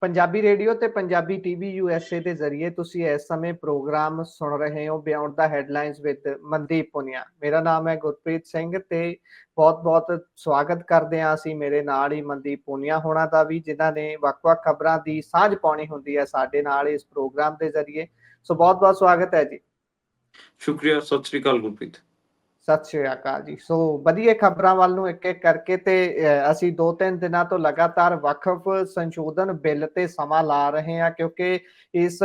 Punjabi radio ਤੇ Punjabi TV USA ਦੇ ਜ਼ਰੀਏ ਤੁਸੀਂ ਇਸ ਸਮੇਂ ਪ੍ਰੋਗਰਾਮ ਸੁਣ ਰਹੇ ਹੋ beyond the headlines with Mandeep Punia. ਮੇਰਾ ਨਾਮ ਹੈ ਗੁਰਪ੍ਰੀਤ ਸਿੰਘ ਤੇ ਬਹੁਤ-ਬਹੁਤ ਸਵਾਗਤ ਕਰਦੇ ਹਾਂ ਅਸੀਂ ਮੇਰੇ ਨਾਲ ਹੀ ਮਨਦੀਪ ਪੁਨੀਆ ਹੋਣਾ ਦਾ ਵੀ, ਜਿਨ੍ਹਾਂ ਨੇ ਵੱਖ-ਵੱਖ ਖਬਰਾਂ ਦੀ ਸਾਂਝ ਪਾਉਣੀ ਹੁੰਦੀ ਹੈ ਸਾਡੇ ਨਾਲ ਇਸ ਪ੍ਰੋਗਰਾਮ ਦੇ ਜ਼ਰੀਏ। ਸੋ ਬਹੁਤ-ਬਹੁਤ ਸਵਾਗਤ ਹੈ ਜੀ। ਸ਼ੁਕਰੀਆ, ਸਤਿ ਸ੍ਰੀ ਅਕਾਲ ਗੁਰਪ੍ਰੀਤ। ਸਤਿ ਸ਼੍ਰੀ ਅਕਾਲ ਜੀ। ਸੋ ਵਧੀਆ ਖਬਰਾਂ ਵੱਲ ਨੂੰ ਇੱਕ-ਇੱਕ ਕਰਕੇ ਤੇ ਅਸੀਂ 2-3 ਦਿਨਾਂ ਤੋਂ ਲਗਾਤਾਰ ਵਕਫ ਸੰਸ਼ੋਧਨ ਬਿੱਲ ਤੇ ਸਮਾਂ ਲਾ ਰਹੇ ਹਾਂ, ਕਿਉਂਕਿ ਇਸ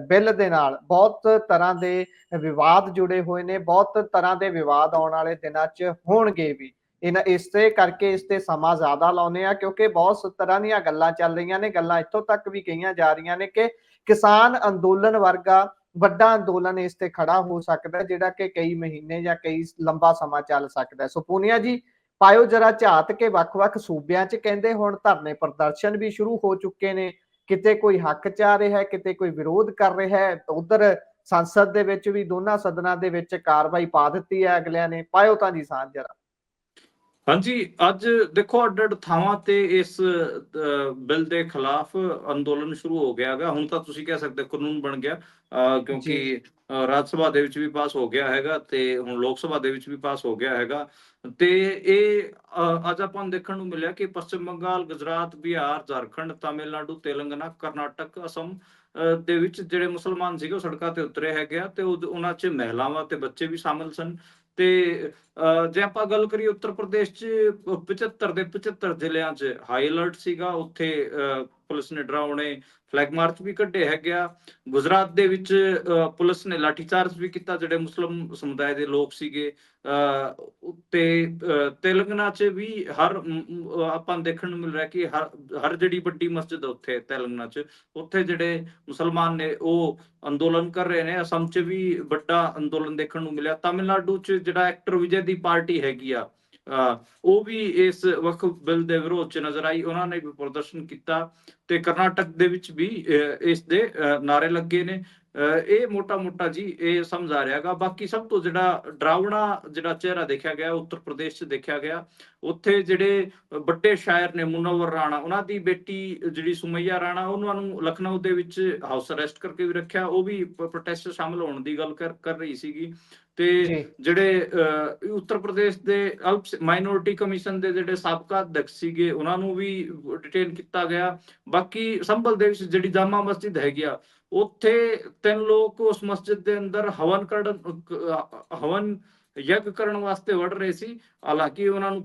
ਬਿੱਲ ਦੇ ਨਾਲ ਬਹੁਤ ਤਰ੍ਹਾਂ ਦੇ ਵਿਵਾਦ ਜੁੜੇ ਹੋਏ ਨੇ, ਬਹੁਤ ਤਰ੍ਹਾਂ ਦੇ ਵਿਵਾਦ ਆਉਣ ਵਾਲੇ ਦਿਨਾਂ 'ਚ ਹੋਣਗੇ ਵੀ। ਇਸੇ ਕਰਕੇ ਇਸ ਤੇ ਸਮਾਂ ਜ਼ਿਆਦਾ ਲਾਉਂਦੇ ਆ, ਕਿਉਂਕਿ ਬਹੁਤ ਤਰ੍ਹਾਂ ਦੀਆਂ ਗੱਲਾਂ ਚੱਲ ਰਹੀਆਂ ਨੇ। ਗੱਲਾਂ ਇੱਥੋਂ ਤੱਕ ਵੀ ਕਹੀਆਂ ਜਾ ਰਹੀਆਂ ਨੇ ਕਿ ਕਿਸਾਨ ਅੰਦੋਲਨ ਵਰਗਾ ਵੱਡਾ ਅੰਦੋਲਨ ਇਸ ਤੇ ਖੜਾ ਹੋ ਸਕਦਾ, ਜਿਹੜਾ ਕਿ ਕਈ ਮਹੀਨੇ ਜਾਂ ਕਈ ਲੰਬਾ ਸਮਾਂ ਚੱਲ ਸਕਦਾ। ਸੋ ਪੂਨੀਆ ਜੀ, ਪਾਇਓ ਜਰਾ ਝਾਤ ਕੇ ਵੱਖ-ਵੱਖ ਸੂਬਿਆਂ 'ਚ ਕਹਿੰਦੇ ਹੁਣ ਧਰਨੇ ਪ੍ਰਦਰਸ਼ਨ ਵੀ ਸ਼ੁਰੂ ਹੋ ਚੁੱਕੇ ਨੇ। ਕਿਤੇ ਕੋਈ ਹੱਕ ਚਾਹ ਰਿਹਾ ਹੈ, ਕਿਤੇ ਕੋਈ ਵਿਰੋਧ ਕਰ ਰਿਹਾ ਹੈ। ਉਧਰ ਸੰਸਦ ਦੇ ਵਿੱਚ ਵੀ ਦੋਨਾਂ ਸਦਨਾਂ ਦੇ ਵਿੱਚ ਕਾਰਵਾਈ ਪਾ ਦਿੱਤੀ ਹੈ ਅਗਲਿਆਂ ਨੇ। ਪਾਇਓ ਤਾਂ ਜੀ ਸਾਂਝ ਜਰਾ। ਹਾਂਜੀ, ਅੱਜ ਦੇਖੋ ਅੱਡ-ਅੱਡ ਥਾਵਾਂ ਤੇ ਇਸ ਬਿੱਲ ਦੇ ਖਿਲਾਫ ਅੰਦੋਲਨ ਸ਼ੁਰੂ ਹੋ ਗਿਆ ਹੈਗਾ। ਹੁਣ ਤਾਂ ਤੁਸੀਂ ਕਹਿ ਸਕਦੇ ਕਾਨੂੰਨ ਬਣ ਗਿਆ, ਕਿਉਂਕਿ ਰਾਜ ਸਭਾ ਦੇ ਵਿੱਚ ਵੀ ਪਾਸ ਹੋ ਗਿਆ ਹੈਗਾ ਤੇ ਹੁਣ ਲੋਕ ਸਭਾ ਦੇ ਵਿੱਚ ਵੀ ਪਾਸ ਹੋ ਗਿਆ ਹੈਗਾ। ਤੇ ਇਹ ਅੱਜ ਆਪਾਂ ਨੂੰ ਦੇਖਣ ਨੂੰ ਮਿਲਿਆ ਕਿ ਪੱਛਮ ਬੰਗਾਲ, ਗੁਜਰਾਤ, ਬਿਹਾਰ, ਝਾਰਖੰਡ, ਤਾਮਿਲਨਾਡੂ, ਤੇਲੰਗਾਨਾ, ਕਰਨਾਟਕ, ਅਸਮ ਦੇ ਵਿੱਚ ਜਿਹੜੇ ਮੁਸਲਮਾਨ ਸੀਗੇ ਉਹ ਸੜਕਾਂ ਤੇ ਉਤਰੇ ਹੈਗੇ ਆ ਤੇ ਉਹਨਾਂ 'ਚ ਮਹਿਲਾਵਾਂ ਤੇ ਬੱਚੇ ਵੀ ਸ਼ਾਮਿਲ ਸਨ। ਤੇ ਜੇ ਆਪਾਂ ਗੱਲ ਕਰੀਏ ਉੱਤਰ ਪ੍ਰਦੇਸ਼ 'ਚ 75 ਦੇ 75 ਜ਼ਿਲ੍ਹਿਆਂ 'ਚ ਹਾਈ ਅਲਰਟ ਸੀਗਾ। ਉੱਥੇ ਪੁਲਿਸ ਨੇ ਡਰਾਉਣੇ ਫਲੈਗ ਮਾਰਚ ਵੀ ਕੱਢੇ ਹੈਗੇ ਆ। ਗੁਜਰਾਤ ਦੇ ਵਿੱਚ ਪੁਲਿਸ ਨੇ ਲਾਠੀਚਾਰਜ ਵੀ ਕੀਤਾ ਜਿਹੜੇ ਮੁਸਲਿਮ ਸਮੁਦਾਇ ਦੇ ਲੋਕ ਸੀਗੇ। ਤੇ ਤੇਲੰਗਾਨਾ 'ਚ ਵੀ ਆਪਾਂ ਨੂੰ ਦੇਖਣ ਨੂੰ ਮਿਲ ਰਿਹਾ ਕਿ ਹਰ ਜਿਹੜੀ ਵੱਡੀ ਮਸਜਿਦ ਉੱਥੇ ਤੇਲੰਗਾਨਾ 'ਚ, ਉੱਥੇ ਜਿਹੜੇ ਮੁਸਲਮਾਨ ਨੇ ਉਹ ਅੰਦੋਲਨ ਕਰ ਰਹੇ ਨੇ। ਅਸਮ 'ਚ ਵੀ ਵੱਡਾ ਅੰਦੋਲਨ ਦੇਖਣ ਨੂੰ ਮਿਲਿਆ। ਤਾਮਿਲਨਾਡੂ 'ਚ ਜਿਹੜਾ ਐਕਟਰ ਵਿਜੇ ਦੀ ਪਾਰਟੀ ਹੈਗੀ ਆ, ਉਹ ਵੀ ਇਸ ਵਕਫ ਬਿੱਲ ਦੇ ਵਿਰੋਧ 'ਚ ਨਜ਼ਰ ਆਈ। ਉਹਨਾਂ ਨੇ ਵੀ ਪ੍ਰਦਰਸ਼ਨ ਕੀਤਾ ਤੇ ਕਰਨਾਟਕ ਦੇ ਵਿੱਚ ਵੀ ਇਸ ਦੇ ਨਾਰੇ ਲੱਗੇ ਨੇ। ਇਹ ਮੋਟਾ-ਮੋਟਾ ਜੀ ਇਹ ਸਮਝ ਆ ਰਿਹਾ ਹੈਗਾ। ਬਾਕੀ ਸਭ ਤੋਂ ਜਿਹੜਾ ਡਰਾਵਣਾ ਜਿਹੜਾ ਚਿਹਰਾ ਦੇਖਿਆ ਗਿਆ ਉੱਤਰ ਪ੍ਰਦੇਸ਼ 'ਚ ਦੇਖਿਆ ਗਿਆ। ਉੱਥੇ ਜਿਹੜੇ ਵੱਡੇ ਸ਼ਾਇਰ ਨੇ ਮੁਨੱਵਰ ਰਾਣਾ, ਉਹਨਾਂ ਦੀ ਬੇਟੀ ਜਿਹੜੀ ਸੁਮਈਆ ਰਾਣਾ, ਉਹਨਾਂ ਨੂੰ ਲਖਨਊ ਦੇ ਵਿੱਚ ਹਾਊਸ ਅਰੈਸਟ ਕਰਕੇ ਵੀ ਰੱਖਿਆ। ਉਹ ਵੀ ਪ੍ਰੋਟੈਸਟ ਸ਼ਾਮਲ ਹੋਣ ਦੀ ਗੱਲ ਕਰ ਰਹੀ ਸੀਗੀ। ਤੇ ਜਿਹੜੇ ਉੱਤਰ ਪ੍ਰਦੇਸ਼ ਦੇ ਅਲਪ ਮਾਈਨੋਰਿਟੀ ਕਮਿਸ਼ਨ ਦੇ ਜਿਹੜੇ ਸਾਬਕਾ ਅਧਿਕਸ਼ ਸੀਗੇ ਉਹਨਾਂ ਨੂੰ ਵੀ ਡਿਟੇਨ ਕੀਤਾ ਗਿਆ। ਬਾਕੀ ਸੰਭਲ ਦੇ ਵਿੱਚ ਜਿਹੜੀ ਜਾਮਾ ਮਸਜਿਦ ਹੈਗੀ ਆ, ਉੱਥੇ 3 ਲੋਕ ਉਸ ਮਸਜਿਦ ਦੇ ਅੰਦਰ ਹਵਨ ਯੱਗ ਕਰਨ ਵਾਸਤੇ ਵੜ ਰਹੇ ਸੀ। ਹਾਲਾਂਕਿ ਉਹਨਾਂ ਨੂੰ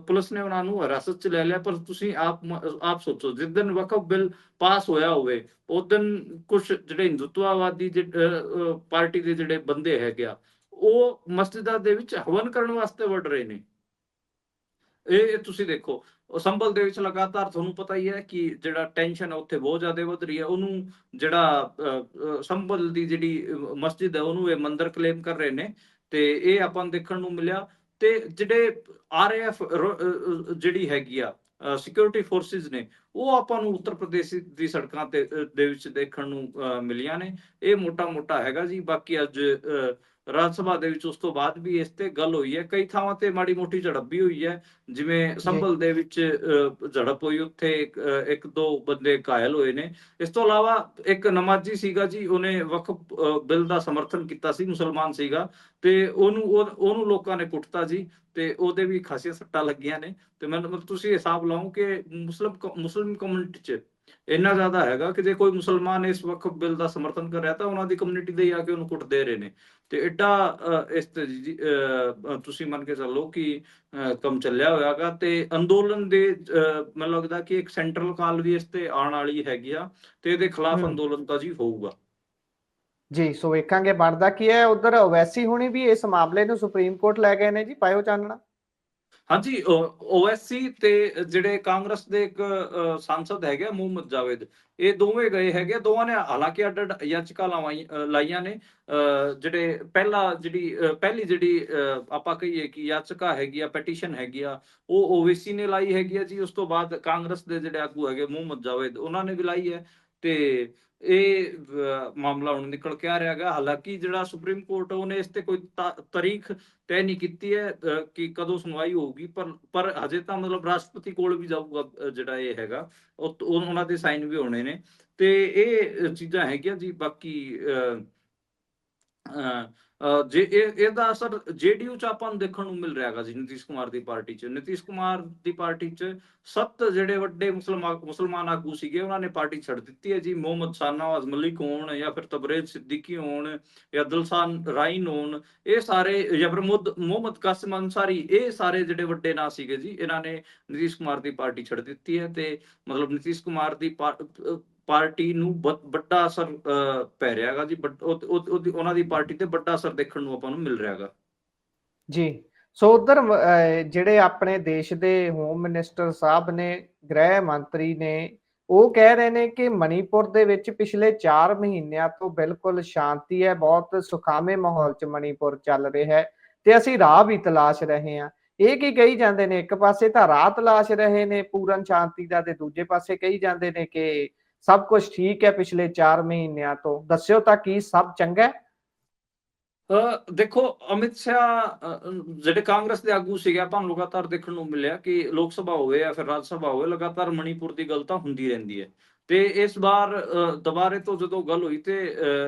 ਪੁਲਿਸ ਨੇ ਉਹਨਾਂ ਨੂੰ ਹਿਰਾਸਤ 'ਚ ਲੈ ਲਿਆ। ਪਰ ਤੁਸੀਂ ਆਪ ਸੋਚੋ, ਜਿਸ ਦਿਨ ਵਕਫ ਬਿੱਲ ਪਾਸ ਹੋਇਆ ਹੋਵੇ ਉਸ ਦਿਨ ਕੁਛ ਜਿਹੜੇ ਹਿੰਦੂਤਵਵਾਦੀ ਪਾਰਟੀ ਦੇ ਜਿਹੜੇ ਬੰਦੇ ਹੈਗੇ ਆ, ਉਹ ਮਸਜਿਦਾਂ ਦੇ ਵਿੱਚ ਹਵਨ ਕਰਨ ਵਾਸਤੇ ਵੜ ਰਹੇ ਨੇ। ਇਹ ਤੁਸੀਂ ਦੇਖੋ, ਸੰਭਲ ਦੇ ਵਿੱਚ ਲਗਾਤਾਰ ਤੁਹਾਨੂੰ ਪਤਾ ਹੀ ਹੈ ਕਿ ਜਿਹੜਾ ਟੈਨਸ਼ਨ ਹੈ ਉੱਥੇ ਬਹੁਤ ਜ਼ਿਆਦਾ ਵਧ ਰਹੀ ਹੈ। ਉਹਨੂੰ ਜਿਹੜਾ ਸੰਭਲ ਦੀ ਜਿਹੜੀ ਮਸਜਿਦ ਹੈ ਉਹਨੂੰ ਇਹ ਮੰਦਿਰ ਕਲੇਮ ਕਰ ਰਹੇ ਨੇ ਤੇ ਇਹ ਆਪਾਂ ਨੂੰ ਦੇਖਣ ਨੂੰ ਮਿਲਿਆ। ਤੇ ਜਿਹੜੇ RAF ਜਿਹੜੀ ਹੈਗੀ ਆ ਸਿਕਿਉਰਿਟੀ ਫੋਰਸਿਸ ਨੇ, ਉਹ ਆਪਾਂ ਨੂੰ ਉੱਤਰ ਪ੍ਰਦੇਸ਼ ਦੀ ਸੜਕਾਂ ਦੇ ਵਿੱਚ ਦੇਖਣ ਨੂੰ ਮਿਲੀਆਂ ਨੇ। ਇਹ ਮੋਟਾ-ਮੋਟਾ ਹੈਗਾ ਜੀ। ਬਾਕੀ ਅੱਜ ਰਾਜ ਸਭਾ ਦੇ ਵਿੱਚ ਉਸ ਤੋਂ ਬਾਅਦ ਵੀ ਇਸ ਤੇ ਗੱਲ ਹੋਈ ਹੈ। ਕਈ ਥਾਵਾਂ ਤੇ ਮਾੜੀ ਮੋਟੀ ਝੜਪ ਵੀ ਹੋਈ ਹੈ, ਜਿਵੇਂ ਸੰਭਲ ਦੇ ਵਿੱਚ ਝੜਪ ਹੋਈ, ਉੱਥੇ 1-2 ਬੰਦੇ ਘਾਇਲ ਹੋਏ ਨੇ। ਇਸ ਤੋਂ ਇਲਾਵਾ ਇੱਕ ਨਮਾਜ਼ੀ ਸੀਗਾ ਜੀ, ਉਹਨੇ ਵਕਫ ਬਿੱਲ ਦਾ ਸਮਰਥਨ ਕੀਤਾ ਸੀ, ਮੁਸਲਮਾਨ ਸੀਗਾ ਤੇ ਉਹਨੂੰ ਲੋਕਾਂ ਨੇ ਕੁੱਟਤਾ ਜੀ ਤੇ ਉਹਦੇ ਵੀ ਖਾਸੀਆਂ ਸੱਟਾਂ ਲੱਗੀਆਂ ਨੇ। ਤੇ ਮਤਲਬ ਤੁਸੀਂ ਹਿਸਾਬ ਲਾਓ ਕਿ ਮੁਸਲਿਮ ਕਮਿਊਨਿਟੀ 'ਚ ਇੰਨਾ ਜ਼ਿਆਦਾ ਹੈਗਾ ਕਿ ਜੇ ਕੋਈ ਮੁਸਲਮਾਨ ਇਸ ਵਕਫ ਬਿੱਲ ਦਾ ਸਮਰਥਨ ਕਰ ਰਿਹਾ ਤਾਂ ਉਹਨਾਂ ਦੀ ਕਮਿਊਨਿਟੀ ਦੇ ਆ ਕੇ ਉਹਨੂੰ ਕੁੱਟ ਦੇ ਰਹੇ ਨੇ। ਤੇ ਐਡਾ ਇਸ ਤੇ ਤੁਸੀਂ ਮੰਨ ਕੇ ਚੱਲੋ ਕਿ ਕੰਮ ਚੱਲਿਆ ਹੋਇਆਗਾ। ਤੇ ਅੰਦੋਲਨ ਦੇ ਮੈਨੂੰ ਲੱਗਦਾ ਕਿ ਇੱਕ ਸੈਂਟਰਲ ਕਾਲ ਵੀ ਇਸ ਤੇ ਆਉਣ ਵਾਲੀ ਹੈਗੀ ਆ ਤੇ ਇਹਦੇ ਖਿਲਾਫ ਅੰਦੋਲਨ ਤਾਂ ਜੀ ਹੋਊਗਾ ਜੀ। ਸੋ ਵੇਖਾਂਗੇ ਬਣਦਾ ਕੀ ਹੈ। ਉਧਰ ਓਵੈਸੀ ਹੁਣੀ ਵੀ ਇਸ ਮਾਮਲੇ ਨੂੰ ਸੁਪਰੀਮ ਕੋਰਟ ਲੈ ਗਏ ਨੇ ਜੀ, ਪਾਇਓ ਚਾਨਣਾ। ਹਾਂਜੀ, OSC ਤੇ ਜਿਹੜੇ ਕਾਂਗਰਸ ਦੇ ਇੱਕ ਸਾਂਸਦ ਹੈਗੇ ਮੁਹੰਮਦ ਜਾਵੇਦ, ਇਹ ਦੋਵੇਂ ਗਏ ਹੈਗੇ। ਦੋਵਾਂ ਨੇ ਹਾਲਾਂਕਿ ਅੱਡ-ਅੱਡ ਯਾਚਕਾ ਲਾਈਆਂ ਨੇ। ਜਿਹੜੇ ਪਹਿਲੀ ਜਿਹੜੀ ਆਪਾਂ ਕਹੀਏ ਕਿ ਯਾਚਕਾ ਹੈਗੀ ਆ, ਪੈਟੀਸ਼ਨ ਹੈਗੀ ਆ, ਉਹ OWC ਨੇ ਲਾਈ ਹੈਗੀ ਆ ਜੀ। ਉਸ ਤੋਂ ਬਾਅਦ ਕਾਂਗਰਸ ਦੇ ਜਿਹੜੇ ਆਗੂ ਹੈਗੇ ਮੁਹੰਮਦ ਜਾਵੇਦ, ਉਹਨਾਂ ਨੇ ਵੀ ਲਾਈ ਹੈ। ਤੇ ਇਹ ਮਾਮਲਾ ਹੁਣ ਨਿਕਲ ਕੇ ਆ ਰਿਹਾ ਹੈਗਾ। ਹਾਲਾਂਕਿ ਜਿਹੜਾ ਸੁਪਰੀਮ ਕੋਰਟ ਉਹਨੇ ਇਸ ਤੇ ਕੋਈ ਤਾਰੀਖ ਤੈਅ ਨਹੀਂ ਕੀਤੀ ਹੈ ਕਿ ਕਦੋਂ ਸੁਣਵਾਈ ਹੋਊਗੀ, ਪਰ ਹਜੇ ਤਾਂ ਮਤਲਬ ਰਾਸ਼ਟਰਪਤੀ ਕੋਲ ਵੀ ਜਾਊਗਾ ਜਿਹੜਾ ਇਹ ਹੈਗਾ, ਉਹਨਾਂ ਦੇ ਸਾਈਨ ਵੀ ਹੋਣੇ ਨੇ। ਤੇ ਇਹ ਚੀਜ਼ਾਂ ਹੈਗੀਆਂ ਜੀ। ਬਾਕੀ ਜੇ ਇਹਦਾ ਅਸਰ ਜੇਡੀਯੂ ਚ ਆਪਾਂ ਨੂੰ ਦੇਖਣ ਨੂੰ ਮਿਲ ਰਿਹਾ ਹੈਗਾ ਜੀ। ਨਿਤੀਸ਼ ਕੁਮਾਰ ਦੀ ਪਾਰਟੀ ਚ 7 ਜਿਹੜੇ ਵੱਡੇ ਮੁਸਲਮਾਨ ਆਗੂ ਸੀਗੇ ਉਹਨਾਂ ਨੇ ਪਾਰਟੀ ਛੱਡ ਦਿੱਤੀ ਹੈ ਜੀ। ਮੁਹੰਮਦ ਸ਼ਾਹਨਵਾਜ਼ ਮਲਿਕ ਹੋਣ ਜਾਂ ਫਿਰ ਤਬਰੇਜ਼ ਸਿੱਦੀਕੀ ਹੋਣ ਜਾਂ ਦਿਲਸ਼ਾਨ ਰਾਈਨ ਹੋਣ, ਇਹ ਸਾਰੇ, ਜਾਂ ਫਿਰ ਮੁਹੰਮਦ ਕਾਸਿਮ ਅੰਸਾਰੀ, ਇਹ ਸਾਰੇ ਜਿਹੜੇ ਵੱਡੇ ਨਾਂ ਸੀਗੇ ਜੀ, ਇਹਨਾਂ ਨੇ ਨਿਤੀਸ਼ ਕੁਮਾਰ ਦੀ ਪਾਰਟੀ ਛੱਡ ਦਿੱਤੀ ਹੈ। ਤੇ ਮਤਲਬ ਨਿਤੀਸ਼ ਕੁਮਾਰ ਦੀ ਪਾਰਟੀ ਨੂੰ ਵੱਡਾ ਅਸਰ ਪੈ ਰਿਹਾ ਹੈਗਾ ਜੀ। ਉਹਨਾਂ ਦੀ ਪਾਰਟੀ ਤੇ ਵੱਡਾ ਅਸਰ ਦੇਖਣ ਨੂੰ ਆਪਾਂ ਨੂੰ ਮਿਲ ਰਿਹਾ ਹੈਗਾ ਜੀ। ਸੋ ਉਧਰ ਜਿਹੜੇ ਆਪਣੇ ਦੇਸ਼ ਦੇ ਹੋਮ ਮਿਨਿਸਟਰ ਸਾਹਿਬ ਨੇ, ਗ੍ਰਹਿ ਮੰਤਰੀ ਨੇ, ਉਹ ਕਹਿ ਰਹੇ ਨੇ ਕਿ ਮਣੀਪੁਰ ਦੇ ਵਿੱਚ ਪਿਛਲੇ 4 ਮਹੀਨਿਆਂ ਤੋਂ ਬਿਲਕੁਲ ਸ਼ਾਂਤੀ ਹੈ, ਬਹੁਤ ਸੁਖਾਵੇਂ ਮਾਹੌਲ 'ਚ ਮਣੀਪੁਰ ਚੱਲ ਰਿਹਾ ਹੈ ਤੇ ਅਸੀਂ ਰਾਹ ਵੀ ਤਲਾਸ਼ ਰਹੇ ਹਾਂ। ਇਹ ਕੀ ਕਹੀ ਜਾਂਦੇ ਨੇ? ਇੱਕ ਪਾਸੇ ਤਾਂ ਰਾਹ ਤਲਾਸ਼ ਰਹੇ ਨੇ ਪੂਰਨ ਸ਼ਾਂਤੀ ਦਾ, ਤੇ ਦੂਜੇ ਪਾਸੇ ਕਹੀ ਜਾਂਦੇ ਨੇ ਕਿ ਸਭ ਕੁਝ ਠੀਕ ਹੈ ਪਿਛਲੇ 4 ਮਹੀਨਿਆਂ ਤੋਂ। ਦੱਸਿਓ ਤਾਂ ਕੀ ਸਭ ਚੰਗਾ ਹੈ? ਦੇਖੋ, ਅਮਿਤ ਸ਼ਾਹ ਜਿਹੜੇ ਕਾਂਗਰਸ ਦੇ ਆਗੂ ਸੀਗੇ, ਆਪਾਂ ਨੂੰ ਲਗਾਤਾਰ ਦੇਖਣ ਨੂੰ ਮਿਲਿਆ ਕਿ ਲੋਕ ਸਭਾ ਹੋਵੇ ਜਾਂ ਫਿਰ ਰਾਜ ਸਭਾ ਹੋਵੇ, ਲਗਾਤਾਰ ਮਣੀਪੁਰ ਦੀ ਗੱਲ ਤਾਂ ਹੁੰਦੀ ਰਹਿੰਦੀ ਹੈ। ਤੇ ਇਸ ਵਾਰ ਦੁਬਾਰੇ ਤੋਂ ਜਦੋਂ ਗੱਲ ਹੋਈ ਤੇ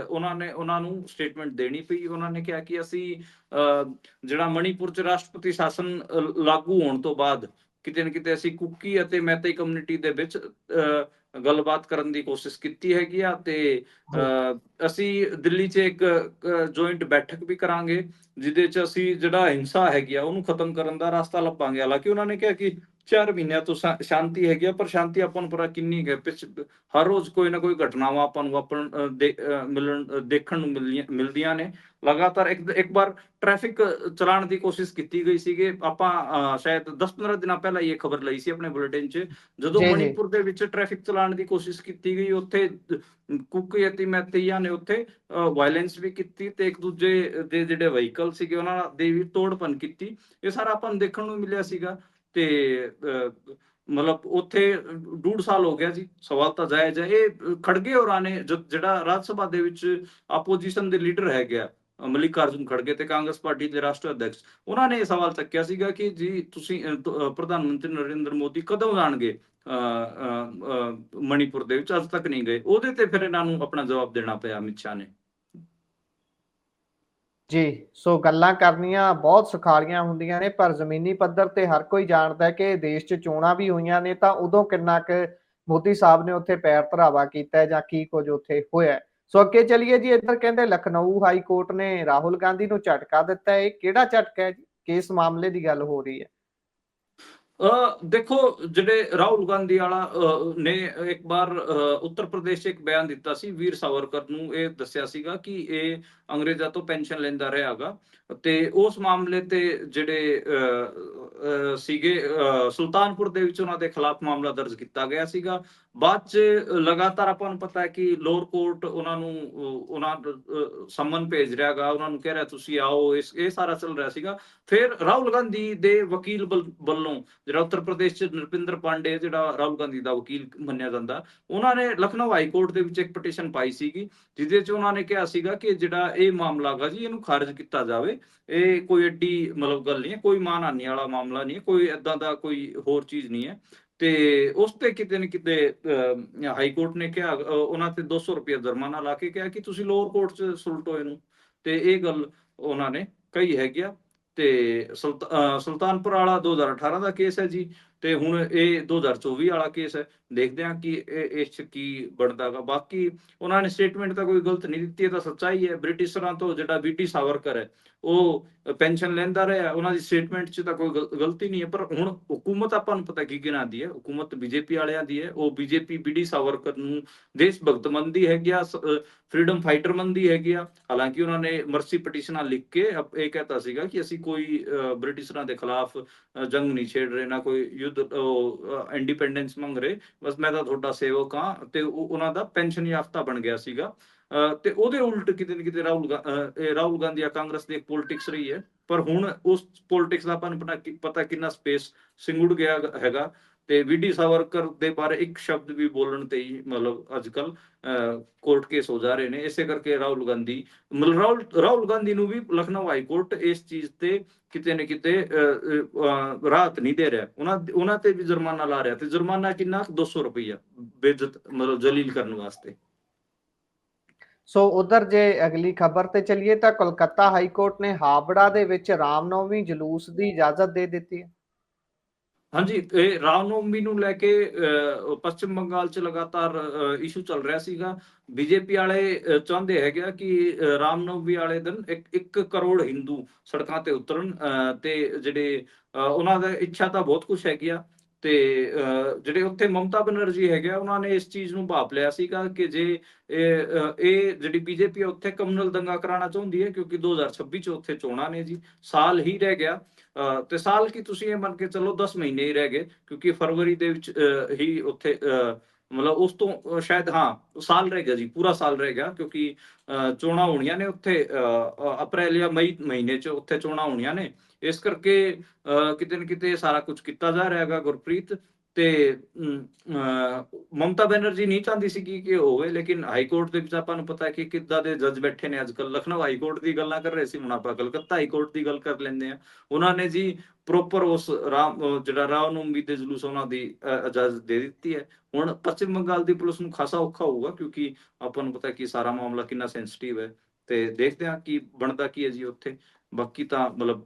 ਉਹਨਾਂ ਨੂੰ ਸਟੇਟਮੈਂਟ ਦੇਣੀ ਪਈ। ਉਹਨਾਂ ਨੇ ਕਿਹਾ ਕਿ ਅਸੀਂ ਜਿਹੜਾ ਮਣੀਪੁਰ ਚ ਰਾਸ਼ਟਰਪਤੀ ਸ਼ਾਸਨ ਲਾਗੂ ਹੋਣ ਤੋਂ ਬਾਅਦ ਕਿਤੇ ਨਾ ਕਿਤੇ ਅਸੀਂ ਕੁਕੀ ਅਤੇ ਮੈਤਈ ਕਮਿਊਨਿਟੀ ਦੇ ਵਿੱਚ ਗੱਲਬਾਤ ਕਰਨ ਦੀ ਕੋਸ਼ਿਸ਼ ਕੀਤੀ ਹੈਗੀ ਆ। ਤੇ ਅਸੀਂ ਦਿੱਲੀ 'ਚ ਇੱਕ ਜੁਆਇੰਟ ਬੈਠਕ ਵੀ ਕਰਾਂਗੇ, ਜਿਹਦੇ 'ਚ ਅਸੀਂ ਜਿਹੜਾ ਹਿੰਸਾ ਹੈਗੀ ਆ ਉਹਨੂੰ ਖਤਮ ਕਰਨ ਦਾ ਰਸਤਾ ਲੱਭਾਂਗੇ। ਹਾਲਾਂਕਿ ਉਹਨਾਂ ਨੇ ਕਿਹਾ ਕਿ 4 ਮਹੀਨਿਆਂ ਤੋਂ ਸ਼ਾਂਤੀ ਹੈਗੀ ਆ, ਪਰ ਸ਼ਾਂਤੀ ਆਪਾਂ ਨੂੰ ਪਤਾ ਕਿੰਨੀ ਹੈ। ਹਰ ਰੋਜ਼ ਕੋਈ ਨਾ ਕੋਈ ਘਟਨਾਵਾਂ ਆਪਾਂ ਨੂੰ ਦੇਖਣ ਨੂੰ ਮਿਲਦੀਆਂ ਨੇ। ਲਗਾਤਾਰ ਇੱਕ ਵਾਰ ਟ੍ਰੈਫਿਕ ਚਲਾਉਣ ਦੀ ਕੋਸ਼ਿਸ਼ ਕੀਤੀ ਗਈ ਸੀਗੀ। ਆਪਾਂ ਸ਼ਾਇਦ 10-15 ਦਿਨਾਂ ਪਹਿਲਾਂ ਇਹ ਖਬਰ ਲਈ ਸੀ ਆਪਣੇ ਬੁਲੇਟਿਨ 'ਚ, ਜਦੋਂ ਜੀ ਜੀ ਮਣੀਪੁਰ ਦੇ ਵਿੱਚ ਟ੍ਰੈਫਿਕ ਚਲਾਉਣ ਦੀ ਕੋਸ਼ਿਸ਼ ਕੀਤੀ ਗਈ, ਉੱਥੇ ਕੁਕੀ ਅਤੇ ਮੈਤੇਈਆਂ ਨੇ ਉੱਥੇ ਵਾਇਲੈਂਸ ਵੀ ਕੀਤੀ ਤੇ ਇੱਕ ਦੂਜੇ ਦੇ ਜਿਹੜੇ ਵਹੀਕਲ ਸੀਗੇ ਉਹਨਾਂ ਦੇ ਵੀ ਤੋੜ ਭੰਨ ਕੀਤੀ। ਇਹ ਸਾਰਾ ਆਪਾਂ ਨੂੰ ਦੇਖਣ ਨੂੰ ਮਿਲਿਆ ਸੀਗਾ। ਤੇ ਮਤਲਬ ਉੱਥੇ 1.5 ਸਾਲ ਹੋ ਗਿਆ ਜੀ। ਸਵਾਲ ਤਾਂ ਜਾਇਜ਼ ਹੈ। ਇਹ ਖੜਗੇ ਹੋਰਾਂ ਨੇ, ਜਿਹੜਾ ਰਾਜ ਸਭਾ ਦੇ ਵਿੱਚ ਆਪੋਜੀਸ਼ਨ ਦੇ ਲੀਡਰ ਹੈਗੇ ਆ ਮਲਿਕਾਰਜੁਨ ਖੜਗੇ ਤੇ ਕਾਂਗਰਸ ਪਾਰਟੀ ਦੇ ਰਾਸ਼ਟਰੀ ਅਧਿਕਸ਼, ਉਹਨਾਂ ਨੇ ਇਹ ਸਵਾਲ ਚੱਕਿਆ ਸੀਗਾ ਕਿ ਜੀ ਤੁਸੀਂ ਪ੍ਰਧਾਨ ਮੰਤਰੀ ਨਰਿੰਦਰ ਮੋਦੀ ਕਦੋਂ ਜਾਣਗੇ ਮਣੀਪੁਰ ਦੇ ਵਿੱਚ? ਅੱਜ ਤੱਕ ਨਹੀਂ ਗਏ। ਉਹਦੇ ਤੇ ਫਿਰ ਇਹਨਾਂ ਨੂੰ ਆਪਣਾ ਜਵਾਬ ਦੇਣਾ ਪਿਆ ਅਮਿਤ ਸ਼ਾਹ ਨੇ। ਜੀ। ਸੋ ਗੱਲਾਂ ਕਰਨੀਆਂ ਬਹੁਤ ਸੁਖਾਲੀਆਂ ਹੁੰਦੀਆਂ ਨੇ, ਪਰ ਜ਼ਮੀਨੀ ਪੱਧਰ ਤੇ ਹਰ ਕੋਈ ਜਾਣਦਾ ਹੈ ਕਿ ਦੇਸ਼ 'ਚ ਚੋਣਾਂ ਵੀ ਹੋਈਆਂ ਨੇ ਤਾਂ ਉਦੋਂ ਕਿੰਨਾ ਕੁ ਮੋਦੀ ਸਾਹਿਬ ਨੇ ਉੱਥੇ ਪੈਰ ਧਰਾਵਾ ਕੀਤਾ ਜਾਂ ਕੀ ਕੁਝ ਉੱਥੇ ਹੋਇਆ। ਸੋ ਅੱਗੇ ਚੱਲੀਏ ਜੀ। ਇੱਧਰ ਕਹਿੰਦੇ ਲਖਨਊ ਹਾਈ ਕੋਰਟ ਨੇ ਰਾਹੁਲ ਗਾਂਧੀ ਨੂੰ ਝਟਕਾ ਦਿੱਤਾ ਹੈ। ਇਹ ਕਿਹੜਾ ਝਟਕਾ ਹੈ ਜੀ? ਕਿਸ ਮਾਮਲੇ ਦੀ ਗੱਲ ਹੋ ਰਹੀ ਹੈ? ਦੇਖੋ, ਜਿਹੜੇ ਰਾਹੁਲ ਗਾਂਧੀ ਵਾਲਾ ਨੇ ਇੱਕ ਵਾਰ ਉੱਤਰ ਪ੍ਰਦੇਸ਼ 'ਚ ਇੱਕ ਬਿਆਨ ਦਿੱਤਾ ਸੀ। ਵੀਰ ਸਾਵਰਕਰ ਨੂੰ ਇਹ ਦੱਸਿਆ ਸੀਗਾ ਕਿ ਇਹ ਅੰਗਰੇਜ਼ਾਂ ਤੋਂ ਪੈਨਸ਼ਨ ਲੈਂਦਾ ਰਿਹਾ ਹੈਗਾ। ਤੇ ਉਸ ਮਾਮਲੇ ਤੇ ਜਿਹੜੇ ਸੀਗੇ ਸੁਲਤਾਨਪੁਰ ਦੇ ਵਿੱਚ ਉਹਨਾਂ ਦੇ ਖਿਲਾਫ ਮਾਮਲਾ ਦਰਜ ਕੀਤਾ ਗਿਆ ਸੀਗਾ। ਬਾਅਦ 'ਚ ਲਗਾਤਾਰ ਆਪਾਂ ਨੂੰ ਪਤਾ ਹੈ ਕਿ ਲੋਅਰ ਕੋਰਟ ਉਹਨਾਂ ਸੰਮਨ ਭੇਜ ਰਿਹਾ ਹੈਗਾ, ਉਹਨਾਂ ਨੂੰ ਕਹਿ ਰਿਹਾ ਤੁਸੀਂ ਆਓ। ਇਹ ਸਾਰਾ ਚੱਲ ਰਿਹਾ ਸੀਗਾ। ਫਿਰ ਰਾਹੁਲ ਗਾਂਧੀ ਦੇ ਵਕੀਲ ਵੱਲੋਂ, ਜਿਹੜਾ ਉੱਤਰ ਪ੍ਰਦੇਸ਼ 'ਚ ਨਰਿੰਦਰ ਪਾਂਡੇ, ਜਿਹੜਾ ਰਾਹੁਲ ਗਾਂਧੀ ਦਾ ਵਕੀਲ ਮੰਨਿਆ ਜਾਂਦਾ, ਉਹਨਾਂ ਨੇ ਲਖਨਊ ਹਾਈ ਕੋਰਟ ਦੇ ਵਿੱਚ ਇੱਕ ਪਟੀਸ਼ਨ ਪਾਈ ਸੀਗੀ, ਜਿਹਦੇ 'ਚ ਉਹਨਾਂ ਨੇ ਕਿਹਾ ਸੀਗਾ ਕਿ ਜਿਹੜਾ ਇਹ ਮਾਮਲਾ ਹੈਗਾ ਜੀ, ਇਹਨੂੰ ਖਾਰਜ ਕੀਤਾ ਜਾਵੇ। ਇਹ ਕੋਈ ਐਡੀ ਮਤਲਬ ਗੱਲ ਨਹੀਂ ਹੈ, ਕੋਈ ਮਾਨਹਾਨੀ ਵਾਲਾ ਮਾਮਲਾ ਨਹੀਂ ਹੈ, ਕੋਈ ਏਦਾਂ ਦਾ ਕੋਈ ਹੋਰ ਚੀਜ਼ ਨਹੀਂ ਹੈ। ਤੇ ਉਸ ਤੇ ਕਿਤੇ ਨਾ ਕਿਤੇ ਹਾਈ ਕੋਰਟ ਨੇ ਕਿਹਾ, ਉਹਨਾਂ ਤੇ 200 ਰੁਪਏ ਜੁਰਮਾਨਾ ਲਾ ਕੇ ਕਿਹਾ ਕਿ ਤੁਸੀਂ ਲੋਅਰ ਕੋਰਟ 'ਚ ਸੁਲਟੋ ਇਹਨੂੰ। ਤੇ ਇਹ ਗੱਲ ਉਹਨਾਂ ਨੇ ਕਹੀ ਹੈਗੀ ਆ। ਤੇ ਸੁਲਤਾਨਪੁਰ ਵਾਲਾ 2018 ਦਾ ਕੇਸ ਹੈ ਜੀ, ਤੇ ਹੁਣ ਇਹ 2024 ਵਾਲਾ ਕੇਸ ਹੈ। ਦੇਖਦੇ ਹਾਂ ਕਿ ਇਸ 'ਚ ਕੀ ਬਣਦਾ ਗਾ। ਬਾਕੀ ਉਹਨਾਂ ਨੇ ਸਟੇਟਮੈਂਟ ਤਾਂ ਕੋਈ ਗਲਤ ਨਹੀਂ ਦਿੱਤੀ, ਇਹ ਤਾਂ ਸੱਚਾਈ ਹੈ। ਬ੍ਰਿਟਿਸ਼ਰਾਂ ਤੋਂ ਜਿਹੜਾ ਵੀਟੀ ਸਾਵਰਕਰ ਹੈ ਉਹ ਪੈਨਸ਼ਨ ਲੈਂਦਾ ਰਿਹਾ, ਉਹਨਾਂ ਦੀ ਸਟੇਟਮੈਂਟ 'ਚ ਤਾਂ ਕੋਈ ਗਲਤੀ ਨਹੀਂ ਹੈ। ਪਰ ਹੁਣ ਹੁਕੂਮਤ ਆਪਾਂ ਨੂੰ ਪਤਾ ਕੀ ਕਿਹਨਾਂ ਦੀ ਹੈ, ਹੁਕੂਮਤ ਬੀਜੇਪੀ ਵਾਲਿਆਂ ਦੀ ਹੈ। ਉਹ ਬੀਜੇਪੀ ਬੀਡੀ ਸਾਵਰਕਰ ਨੂੰ ਦੇਸ਼ ਭਗਤ ਮੰਨਦੀ ਹੈਗੀ ਆ, ਫਰੀडम फाइटर ਮੰਨਦੀ ਹੈਗੀ ਆ। ਹਾਲਾਂਕਿ ਉਹਨਾਂ ਨੇ ਮਰਸੀ ਪਟੀਸ਼ਨਾਂ ਲਿਖ ਕੇ ਇਹ ਕਹਿਤਾ ਸੀਗਾ ਕਿ ਅਸੀਂ ਕੋਈ ਬ੍ਰਿਟਿਸ਼ਰਾਂ ਦੇ ਖਿਲਾਫ ਜੰਗ ਨਹੀਂ ਛੇੜ ਰਹੇ, ਨਾ ਕੋਈ ਯੁੱਧ ਇੰਡੀਪੈਂਡੈਂਸ ਮੰਗ ਰਹੇ, ਬਸ ਮੈਂ ਤਾਂ ਤੁਹਾਡਾ ਸੇਵਕ ਹਾਂ। ਤੇ ਉਹਨਾਂ ਦਾ ਪੈਨਸ਼ਨ ਯਾਫਤਾ ਬਣ ਗਿਆ ਸੀਗਾ। ਤੇ ਉਹਦੇ ਉਲਟ ਕਿਤੇ ਨਾ ਕਿਤੇ ਰਾਹੁਲ ਗਾਂਧੀ ਆ ਕਾਂਗਰਸ ਦੀ ਇੱਕ ਪੋਲਿਟਿਕਸ ਰਹੀ ਹੈ। ਪਰ ਹੁਣ ਉਸ ਪੋਲਿਟਿਕਸ ਦਾ ਆਪਾਂ ਨੂੰ ਪਤਾ ਕਿੰਨਾ ਸਪੇਸ ਸਿੰਗੁੜ ਗਿਆ ਹੈਗਾ। ਤੇ ਵੀਡੀ ਸਾਵਰਕਰ ਦੇ ਬਾਰੇ ਇੱਕ ਸ਼ਬਦ ਵੀ ਬੋਲਣ ਤੇ ਹੀ ਮਤਲਬ ਅੱਜ ਕੱਲ ਕੋਰਟ ਕੇਸ ਹੋ ਜਾ ਰਹੇ ਨੇ। ਇਸੇ ਕਰਕੇ ਰਾਹੁਲ ਗਾਂਧੀ ਮਤਲਬ ਰਾਹੁਲ ਗਾਂਧੀ ਨੂੰ ਵੀ ਲਖਨਊ ਹਾਈ ਕੋਰਟ ਇਸ ਚੀਜ਼ ਤੇ ਕਿਤੇ ਨਾ ਕਿਤੇ ਰਾਹਤ ਨਹੀਂ ਦੇ ਰਿਹਾ, ਉਹਨਾਂ ਤੇ ਵੀ ਜੁਰਮਾਨਾ ਲਾ ਰਿਹਾ, ਤੇ ਜੁਰਮਾਨਾ ਕਿੰਨਾ 200 ਰੁਪਈਆ ਬੇਇੱਜ਼ਤ ਮਤਲਬ ਜਲੀਲ ਕਰਨ ਵਾਸਤੇ। ਸੋ ਉਧਰ ਜੇ ਅਗਲੀ ਖਬਰ ਤੇ ਚਲੀਏ ਤਾਂ ਕੋਲਕਾਤਾ ਹਾਈ ਕੋਰਟ ਨੇ ਹਾਵੜਾ ਦੇ ਵਿੱਚ ਰਾਮਨੌਮੀ ਜਲੂਸ ਦੀ ਇਜਾਜ਼ਤ ਦੇ ਦਿੱਤੀ ਹੈ। ਹਾਂਜੀ, ਇਹ ਰਾਮਨੌਮੀ ਨੂੰ ਲੈ ਕੇ ਪੱਛਮ ਬੰਗਾਲ 'ਚ ਲਗਾਤਾਰ ਇਸ਼ੂ ਚੱਲ ਰਿਹਾ ਸੀਗਾ। ਬੀਜੇਪੀ ਵਾਲੇ ਚਾਹੁੰਦੇ ਹੈਗੇ ਆ ਕਿ ਰਾਮਨੌਮੀ ਵਾਲੇ ਦਿਨ 1 ਕਰੋੜ ਹਿੰਦੂ ਸੜਕਾਂ ਤੇ ਉਤਰਨ, ਤੇ ਜਿਹੜੇ ਉਹਨਾਂ ਦਾ ਇੱਛਾ ਤਾਂ ਬਹੁਤ ਕੁਛ ਹੈਗੀ ਆ। ਤੇ ਜਿਹੜੇ ਉੱਥੇ ਮਮਤਾ ਬਨਰਜੀ ਹੈਗੇ ਆ, ਉਹਨਾਂ ਨੇ ਇਸ ਚੀਜ਼ ਨੂੰ ਭਾਪ ਲਿਆ ਸੀਗਾ ਕਿ ਜੇ ਇਹ ਜਿਹੜੀ ਬੀਜੇਪੀ ਉੱਥੇ ਕਮਿਊਨਲ ਦੰਗਾ ਕਰਾਉਣਾ ਚਾਹੁੰਦੀ ਹੈ, ਕਿਉਂਕਿ 2026 ਚ ਉੱਥੇ ਚੋਣਾਂ ਨੇ ਜੀ, ਸਾਲ ਹੀ ਰਹਿ ਗਿਆ। ਤੇ ਸਾਲ ਕੀ ਤੁਸੀਂ ਇਹ ਮੰਨ ਕੇ ਚੱਲੋ 10 ਮਹੀਨੇ ਹੀ ਰਹਿ ਗਏ, ਕਿਉਂਕਿ ਫਰਵਰੀ ਦੇ ਵਿੱਚ ਹੀ ਉੱਥੇ ਮਤਲਬ ਉਸ ਤੋਂ ਸ਼ਾਇਦ ਸਾਲ ਰਹਿ ਗਿਆ ਜੀ, ਪੂਰਾ ਸਾਲ ਰਹਿ ਗਿਆ, ਕਿਉਂਕਿ ਚੋਣਾਂ ਹੋਣੀਆਂ ਨੇ ਉੱਥੇ ਅਪ੍ਰੈਲ ਜਾਂ ਮਈ ਮਹੀਨੇ 'ਚ ਉੱਥੇ ਚੋਣਾਂ ਹੋਣੀਆਂ ਨੇ। ਇਸ ਕਰਕੇ ਕਿਤੇ ਨਾ ਕਿਤੇ ਸਾਰਾ ਕੁਝ ਕੀਤਾ ਜਾ ਰਿਹਾ ਹੈਗਾ ਗੁਰਪ੍ਰੀਤ। ਤੇ ਮਮਤਾ ਬੈਨਰਜੀ ਨਹੀਂ ਚਾਹੁੰਦੀ ਸੀ ਕਿ ਹੋਵੇ, ਲੇਕਿਨ ਹਾਈ ਕੋਰਟ ਦੇ ਵਿੱਚ ਆਪਾਂ ਨੂੰ ਪਤਾ ਹੈ ਕਿ ਕਿੱਦਾਂ ਦੇ ਜੱਜ ਬੈਠੇ ਨੇ ਅੱਜ ਕੱਲ। ਲਖਨਊ ਹਾਈ ਕੋਰਟ ਦੀ ਗੱਲਾਂ ਕਰ ਰਹੇ ਸੀ, ਹੁਣ ਆਪਾਂ ਕਲਕੱਤਾ ਹਾਈ ਕੋਰਟ ਦੀ ਗੱਲ ਕਰ ਲੈਂਦੇ ਆ। ਉਹਨਾਂ ਨੇ ਜੀ ਪ੍ਰੋਪਰ ਉਸ ਜਿਹੜਾ ਰਾਮਨੌਮੀ ਦੇ ਜਲੂਸ ਉਹਨਾਂ ਦੀ ਇਜਾਜ਼ਤ ਦੇ ਦਿੱਤੀ ਹੈ। ਹੁਣ ਪੱਛਮ ਬੰਗਾਲ ਦੀ ਪੁਲਿਸ ਨੂੰ ਖਾਸਾ ਔਖਾ ਹੋਊਗਾ, ਕਿਉਂਕਿ ਆਪਾਂ ਨੂੰ ਪਤਾ ਕਿ ਸਾਰਾ ਮਾਮਲਾ ਕਿੰਨਾ ਸੈਂਸਿਟਿਵ ਹੈ। ਤੇ ਦੇਖਦੇ ਹਾਂ ਕੀ ਬਣਦਾ ਕੀ ਹੈ ਜੀ ਉੱਥੇ। ਬਾਕੀ ਤਾਂ ਮਤਲਬ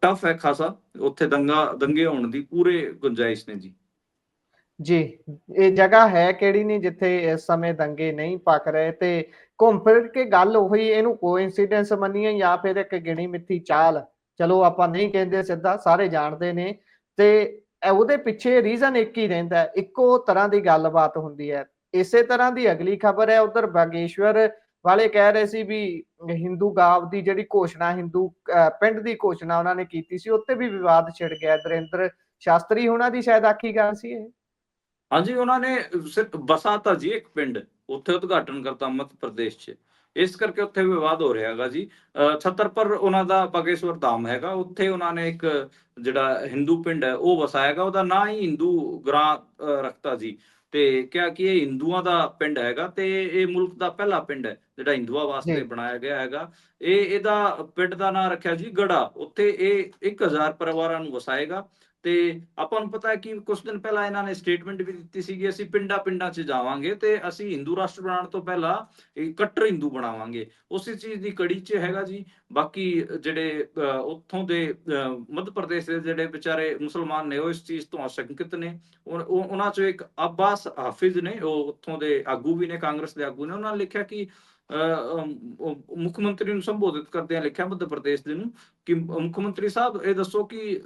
ਟਫ ਹੈ ਖਾਸਾ, ਉੱਥੇ ਦੰਗੇ ਹੋਣ ਦੀ ਪੂਰੇ ਗੁੰਜਾਇਸ਼ ਨੇ ਜੀ। ਜੀ, ਇਹ ਜਗ੍ਹਾ ਹੈ ਕਿਹੜੀ ਨਹੀਂ ਜਿੱਥੇ ਇਸ ਸਮੇਂ ਦੰਗੇ ਨਹੀਂ ਪੱਕ ਰਹੇ, ਤੇ ਘੁੰਮ ਫਿਰ ਕੇ ਗੱਲ ਉਹੀ, ਇਹਨੂੰ ਕੋਇਨਸੀਡੈਂਸ ਮੰਨੀਏ ਜਾਂ ਫਿਰ ਇੱਕ ਗਿਣੀ ਮਿੱਥੀ ਚਾਲ, ਚਲੋ ਆਪਾਂ ਨਹੀਂ ਕਹਿੰਦੇ ਸਿੱਧਾ, ਸਾਰੇ ਜਾਣਦੇ ਨੇ। ਤੇ ਉਹਦੇ ਪਿੱਛੇ ਰੀਜ਼ਨ ਇੱਕ ਹੀ ਰਹਿੰਦਾ, ਇੱਕੋ ਤਰ੍ਹਾਂ ਦੀ ਗੱਲਬਾਤ ਹੁੰਦੀ ਹੈ। ਇਸੇ ਤਰ੍ਹਾਂ ਦੀ ਅਗਲੀ ਖਬਰ ਹੈ, ਉਧਰ ਬਾਗੇਸ਼ਵਰ ਵਾਲੇ ਕਹਿ ਰਹੇ ਸੀ ਵੀ ਹਿੰਦੂ ਗਾਂਵ ਦੀ ਜਿਹੜੀ ਘੋਸ਼ਣਾ, ਹਿੰਦੂ ਪਿੰਡ ਦੀ ਘੋਸ਼ਣਾ ਉਹਨਾਂ ਨੇ ਕੀਤੀ ਸੀ, ਉੱਤੇ ਵੀ ਵਿਵਾਦ ਛਿੜ ਗਿਆ। ਦਰਿੰਦਰ ਸ਼ਾਸਤਰੀ ਉਹਨਾਂ ਦੀ ਸ਼ਾਇਦ ਆਖੀ ਗੱਲ ਸੀ ਇਹ। ਹਾਂਜੀ, ਉਹਨਾਂ ਨੇ ਸਿਰਫ ਬਸਾਤਾ ਜੀ ਇੱਕ ਪਿੰਡ, ਉੱਥੇ ਉਦਘਾਟਨ ਕਰਤਾ ਮੱਧ ਪ੍ਰਦੇਸ਼ 'ਚ, ਇਸ ਕਰਕੇ ਉੱਥੇ ਵਿਵਾਦ ਹੋ ਰਿਹਾ ਹੈਗਾ ਜੀ। ਛਤਰਪੁਰ ਉਹਨਾਂ ਦਾ ਬਾਗੇਸ਼ਵਰ ਧਾਮ ਹੈਗਾ, ਉੱਥੇ ਉਹਨਾਂ ਨੇ ਇੱਕ ਜਿਹੜਾ ਹਿੰਦੂ ਪਿੰਡ ਹੈ ਉਹ ਵਸਾਏਗਾ, ਉਹਦਾ ਨਾਂ ਹੀ ਹਿੰਦੂ ਗ੍ਰਾਂ ਰੱਖਤਾ ਜੀ। ਤੇ ਕਿਹਾ ਕਿ ਇਹ ਹਿੰਦੂਆਂ ਦਾ ਪਿੰਡ ਹੈਗਾ, ਤੇ ਇਹ ਮੁਲਕ ਦਾ ਪਹਿਲਾ ਪਿੰਡ ਹੈ ਜਿਹੜਾ ਹਿੰਦੂਆਂ ਵਾਸਤੇ ਜੀ ਬਣਾਇਆ ਗਿਆ ਹੈਗਾ। ਇਹਦਾ ਪਿੰਡ ਦਾ ਨਾਂ ਰੱਖਿਆ ਜੀ ਗੜਾ। ਉੱਥੇ ਇਹ 1000 ਪਰਿਵਾਰਾਂ ਨੂੰ ਵਸਾਏਗਾ। ਤੇ ਆਪਾਂ ਨੂੰ ਪਤਾ ਹੈ ਕਿ ਕੁਝ ਦਿਨ ਪਹਿਲਾਂ ਇਹਨਾਂ ਨੇ ਸਟੇਟਮੈਂਟ ਵੀ ਦਿੱਤੀ ਸੀਗੀ, ਅਸੀਂ ਪਿੰਡਾਂ 'ਚ ਜਾਵਾਂਗੇ ਤੇ ਅਸੀਂ ਹਿੰਦੂ ਰਾਸ਼ਟਰ ਬਣਾਉਣ ਤੋਂ ਪਹਿਲਾਂ ਕੱਟਰ ਹਿੰਦੂ ਬਣਾਵਾਂਗੇ। ਉਸੇ ਚੀਜ਼ ਦੀ ਕੜੀ 'ਚ ਹੈਗਾ ਜੀ। ਬਾਕੀ ਜਿਹੜੇ ਉੱਥੋਂ ਦੇ ਮੱਧ ਪ੍ਰਦੇਸ਼ ਦੇ ਜਿਹੜੇ ਵਿਚਾਰੇ ਮੁਸਲਮਾਨ ਨੇ, ਉਹ ਇਸ ਚੀਜ਼ ਤੋਂ ਆਸ਼ੰਕਿਤ ਨੇ। ਉਹਨਾਂ 'ਚੋਂ ਇੱਕ ਅਬਾਸ ਹਾਫਿਜ਼ ਨੇ, ਉਹ ਉੱਥੋਂ ਦੇ ਆਗੂ ਵੀ ਨੇ, ਕਾਂਗਰਸ ਦੇ ਆਗੂ ਨੇ। ਉਹਨਾਂ ਨੇ ਲਿਖਿਆ ਕਿ ਮੁੱਖ ਮੰਤਰੀ ਨੂੰ ਸੰਬੋਧਿਤ ਕਰਦਿਆਂ ਲਿਖਿਆ ਮੱਧ ਪ੍ਰਦੇਸ਼ ਦੇ ਨੂੰ ਕਿ ਮੁੱਖ ਮੰਤਰੀ ਸਾਹਿਬ ਇਹ ਦੱਸੋ ਕਿ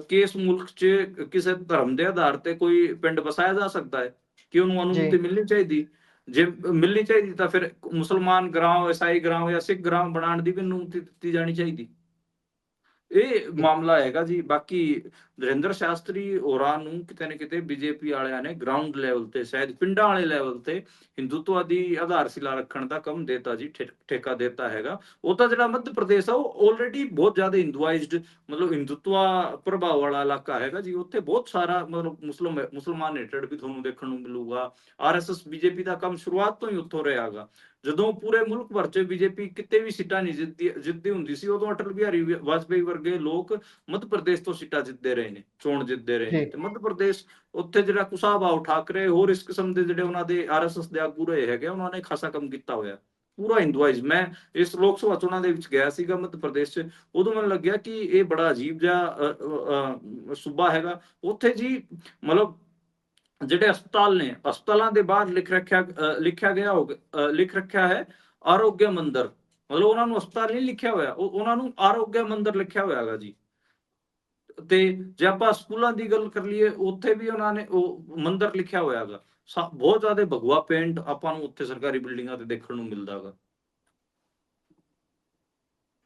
ਕਿਸ ਮੁਲਕ 'ਚ ਕਿਸੇ ਧਰਮ ਦੇ ਆਧਾਰ ਤੇ ਕੋਈ ਪਿੰਡ ਵਸਾਇਆ ਜਾ ਸਕਦਾ ਹੈ, ਕਿ ਉਹਨੂੰ ਜੀ ਅਨੁਮਤੀ ਮਿਲਣੀ ਚਾਹੀਦੀ। ਜੇ ਮਿਲਣੀ ਚਾਹੀਦੀ ਤਾਂ ਫਿਰ ਮੁਸਲਮਾਨ ਗ੍ਰਾਮ, ਈਸਾਈ ਗ੍ਰਾਮ ਜਾਂ ਸਿੱਖ ਗ੍ਰਾਮ ਬਣਾਉਣ ਦੀ ਵੀ ਅਨੁਮਤੀ ਦਿੱਤੀ ਜਾਣੀ ਚਾਹੀਦੀ। ਇਹ ਮਾਮਲਾ ਹੈਗਾ ਜੀ। ਬਾਕੀ ਦਰਿੰਦਰ ਸ਼ਾਸਤਰੀ ਹੋਰਾਂ ਨੂੰ ਕਿਤੇ ਨਾ ਕਿਤੇ ਬੀਜੇਪੀ ਵਾਲਿਆਂ ਨੇ ਗਰਾਊਂਡ ਲੈਵਲ ਤੇ, ਸ਼ਾਇਦ ਪਿੰਡਾਂ ਵਾਲੇ ਲੈਵਲ ਤੇ ਹਿੰਦੂਤਵਾ ਦੀ ਆਧਾਰਸ਼ਿਲਾ ਰੱਖਣ ਦਾ ਕੰਮ ਦੇਤਾ ਜੀ, ਠੇਕਾ ਦੇਤਾ ਹੈਗਾ। ਉਹ ਤਾਂ ਜਿਹੜਾ ਮੱਧ ਪ੍ਰਦੇਸ਼ ਆ ਉਹ ਆਲਰੇਡੀ ਬਹੁਤ ਜ਼ਿਆਦਾ ਹਿੰਦੂਆਈਜ਼ਡ, ਮਤਲਬ ਹਿੰਦੂਤਵਾ ਪ੍ਰਭਾਵ ਵਾਲਾ ਇਲਾਕਾ ਹੈਗਾ ਜੀ। ਉੱਥੇ ਬਹੁਤ ਸਾਰਾ ਮਤਲਬ ਮੁਸਲਮਾਨ ਹੇਟਡ ਵੀ ਤੁਹਾਨੂੰ ਦੇਖਣ ਨੂੰ ਮਿਲੂਗਾ। ਆਰਐਸਐਸ ਬੀਜੇਪੀ ਦਾ ਕੰਮ ਸ਼ੁਰੂਆਤ ਤੋਂ ਹੀ ਉੱਥੋਂ ਰਿਹਾ ਹੈਗਾ। ਜਦੋਂ ਪੂਰੇ ਮੁਲਕ ਭਰ 'ਚ ਬੀਜੇਪੀ ਕਿਤੇ ਵੀ ਸੀਟਾਂ ਨਹੀਂ ਜਿੱਤਦੀ ਹੁੰਦੀ ਸੀ, ਉਦੋਂ ਅਟਲ ਬਿਹਾਰੀ ਵਾਜਪੇਈ ਵਰਗੇ ਲੋਕ ਮੱਧ ਪ੍ਰਦੇਸ਼ ਤੋਂ ਸੀਟਾਂ ਜਿੱਤਦੇ ਰਹੇ ਨੇ, ਚੋਣ ਜਿੱਤਦੇ ਰਹੇ ਨੇ। ਤੇ ਮੱਧ ਪ੍ਰਦੇਸ਼ ਉੱਥੇ ਜਿਹੜਾ ਕੁਸ਼ਾਭਾਊ ਠਾਕਰੇ, ਹੋਰ ਇਸ ਕਿਸਮ ਦੇ ਜਿਹੜੇ ਉਹਨਾਂ ਦੇ ਆਰਐਸਐਸ ਦੇ ਆਗੂ ਰਹੇ ਹੈਗੇ, ਉਹਨਾਂ ਨੇ ਖਾਸਾ ਕੰਮ ਕੀਤਾ ਹੋਇਆ ਪੂਰਾ ਹਿੰਦੂਆਈਜ਼। ਮੈਂ ਇਸ ਲੋਕ ਸਭਾ ਚੋਣਾਂ ਦੇ ਵਿੱਚ ਗਿਆ ਸੀਗਾ ਮੱਧ ਪ੍ਰਦੇਸ਼ 'ਚ, ਉਦੋਂ ਮੈਨੂੰ ਲੱਗਿਆ ਕਿ ਇਹ ਬੜਾ ਅਜੀਬ ਜਿਹਾ ਸੂਬਾ ਹੈਗਾ। ਉੱਥੇ ਜੀ ਮਤਲਬ ਜਿਹੜੇ ਹਸਪਤਾਲ ਨੇ, ਹਸਪਤਾਲਾਂ ਦੇ ਬਾਹਰ ਲਿਖ ਰੱਖਿਆ ਹੈ ਆਰੋਗਿਆ ਮੰਦਰ। ਮਤਲਬ ਉਹਨਾਂ ਨੂੰ ਹਸਪਤਾਲ ਨਹੀਂ ਲਿਖਿਆ ਹੋਇਆ, ਉਹਨਾਂ ਨੂੰ ਆਰੋਗਿਆ ਮੰਦਰ ਲਿਖਿਆ ਹੋਇਆ ਹੈਗਾ ਜੀ। ਤੇ ਜੇ ਆਪਾਂ ਸਕੂਲਾਂ ਦੀ ਗੱਲ ਕਰ ਲਈਏ, ਉੱਥੇ ਵੀ ਉਹਨਾਂ ਨੇ ਉਹ ਮੰਦਰ ਲਿਖਿਆ ਹੋਇਆ ਹੈਗਾ। ਬਹੁਤ ਜ਼ਿਆਦਾ ਭਗਵਾ ਪੇਂਟ ਆਪਾਂ ਨੂੰ ਉੱਥੇ ਸਰਕਾਰੀ ਬਿਲਡਿੰਗਾਂ ਤੇ ਦੇਖਣ ਨੂੰ ਮਿਲਦਾ ਹੈਗਾ।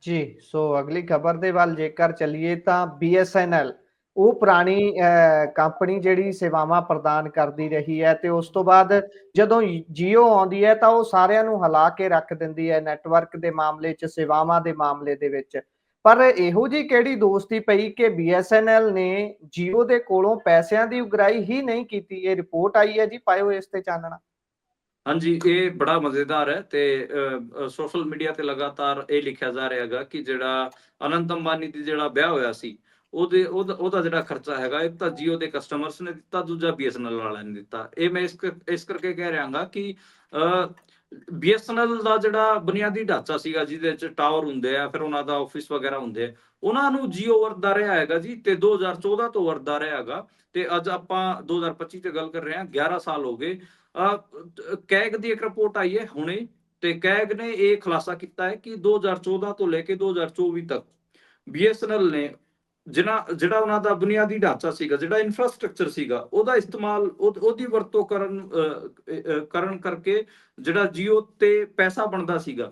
ਜੀ, ਸੋ ਅਗਲੀ ਖਬਰ ਦੇ ਵੱਲ ਜੇਕਰ ਚੱਲੀਏ ਤਾਂ BSNL ਉਹ ਪੁਰਾਣੀ ਕੰਪਨੀ ਜਿਹੜੀ ਸੇਵਾਵਾਂ ਪ੍ਰਦਾਨ ਕਰਦੀ ਰਹੀ ਹੈ, ਤੇ ਉਸ ਤੋਂ ਬਾਅਦ ਜਦੋਂ ਜੀਓ ਆਉਂਦੀ ਹੈ ਤਾਂ ਉਹ ਸਾਰਿਆਂ ਨੂੰ ਹਿਲਾ ਕੇ ਰੱਖ ਦਿੰਦੀ ਹੈ ਨੈਟਵਰਕ ਦੇ ਮਾਮਲੇ 'ਚ, ਸੇਵਾਵਾਂ ਦੇ ਮਾਮਲੇ ਦੇ ਵਿੱਚ। ਪਰ ਇਹੋ ਜਿਹੀ ਕਿਹੜੀ ਦੋਸਤੀ ਪਈ ਕਿ BSNL ਨੇ ਜੀਓ ਦੇ ਕੋਲੋਂ ਪੈਸਿਆਂ ਦੀ ਉਗਰਾਹੀ ਹੀ ਨਹੀਂ ਕੀਤੀ? ਇਹ ਰਿਪੋਰਟ ਆਈ ਹੈ ਜੀ, ਪਾਇਓ ਇਸ ਤੇ ਚਾਨਣਾ। ਹਾਂਜੀ, ਇਹ ਬੜਾ ਮਜ਼ੇਦਾਰ ਹੈ ਤੇ ਸੋਸ਼ਲ ਮੀਡੀਆ ਤੇ ਲਗਾਤਾਰ ਇਹ ਲਿਖਿਆ ਜਾ ਰਿਹਾ ਹੈਗਾ ਕਿ ਜਿਹੜਾ ਅਨੰਤ ਅੰਬਾਨੀ ਦੀ ਜਿਹੜਾ ਵਿਆਹ ਹੋਇਆ ਸੀ, ਉਹਦਾ ਜਿਹੜਾ ਖਰਚਾ ਹੈਗਾ, ਇੱਕ ਤਾਂ ਜੀਓ ਦੇ ਕਸਟਮਰਸ ਨੇ ਦਿੱਤਾ, ਦੂਜਾ BSNL ਵਾਲਿਆਂ ਨੇ ਦਿੱਤਾ। ਇਹ ਮੈਂ ਇਸ ਕਰਕੇ ਕਹਿ ਰਿਹਾ ਹਾਂ ਕਿ BSNL ਦਾ ਜਿਹੜਾ ਬੁਨਿਆਦੀ ਢਾਂਚਾ ਸੀਗਾ, ਜਿਹਦੇ ਵਿੱਚ ਟਾਵਰ ਹੁੰਦੇ ਆ, ਫਿਰ ਉਹਨਾਂ ਦਾ ਆਫਿਸ ਵਗੈਰਾ ਹੁੰਦੇ ਆ, ਉਹਨਾਂ ਨੂੰ ਜੀਓ ਵਰਤਦਾ ਰਿਹਾ ਹੈਗਾ ਜੀ, ਤੇ 2014 ਤੋਂ ਵਰਤਦਾ ਰਿਹਾ ਹੈਗਾ। ਤੇ ਅੱਜ ਆਪਾਂ 2025 ਤੇ ਗੱਲ ਕਰ ਰਹੇ ਹਾਂ, 11 ਸਾਲ ਹੋ ਗਏ। ਕੈਗ ਦੀ ਇੱਕ ਰਿਪੋਰਟ ਆਈ ਹੈ ਹੁਣੇ, ਤੇ ਕੈਗ ਨੇ ਇਹ ਖੁਲਾਸਾ ਕੀਤਾ ਹੈ ਕਿ 2014 ਤੋਂ ਲੈ ਕੇ 2024 ਤੱਕ BSNL ਨੇ ਜਿਹੜਾ ਉਹਨਾਂ ਦਾ ਬੁਨਿਆਦੀ ਢਾਂਚਾ ਸੀਗਾ, ਜਿਹੜਾ ਇਨਫਰਾਸਟ੍ਰਕਚਰ ਸੀਗਾ, ਉਹਦਾ ਇਸਤੇਮਾਲ, ਉਹਦੀ ਵਰਤੋਂ ਕਰਨ ਕਰਕੇ ਜਿਹੜਾ ਜੀਓ ਤੇ ਪੈਸਾ ਬਣਦਾ ਸੀਗਾ,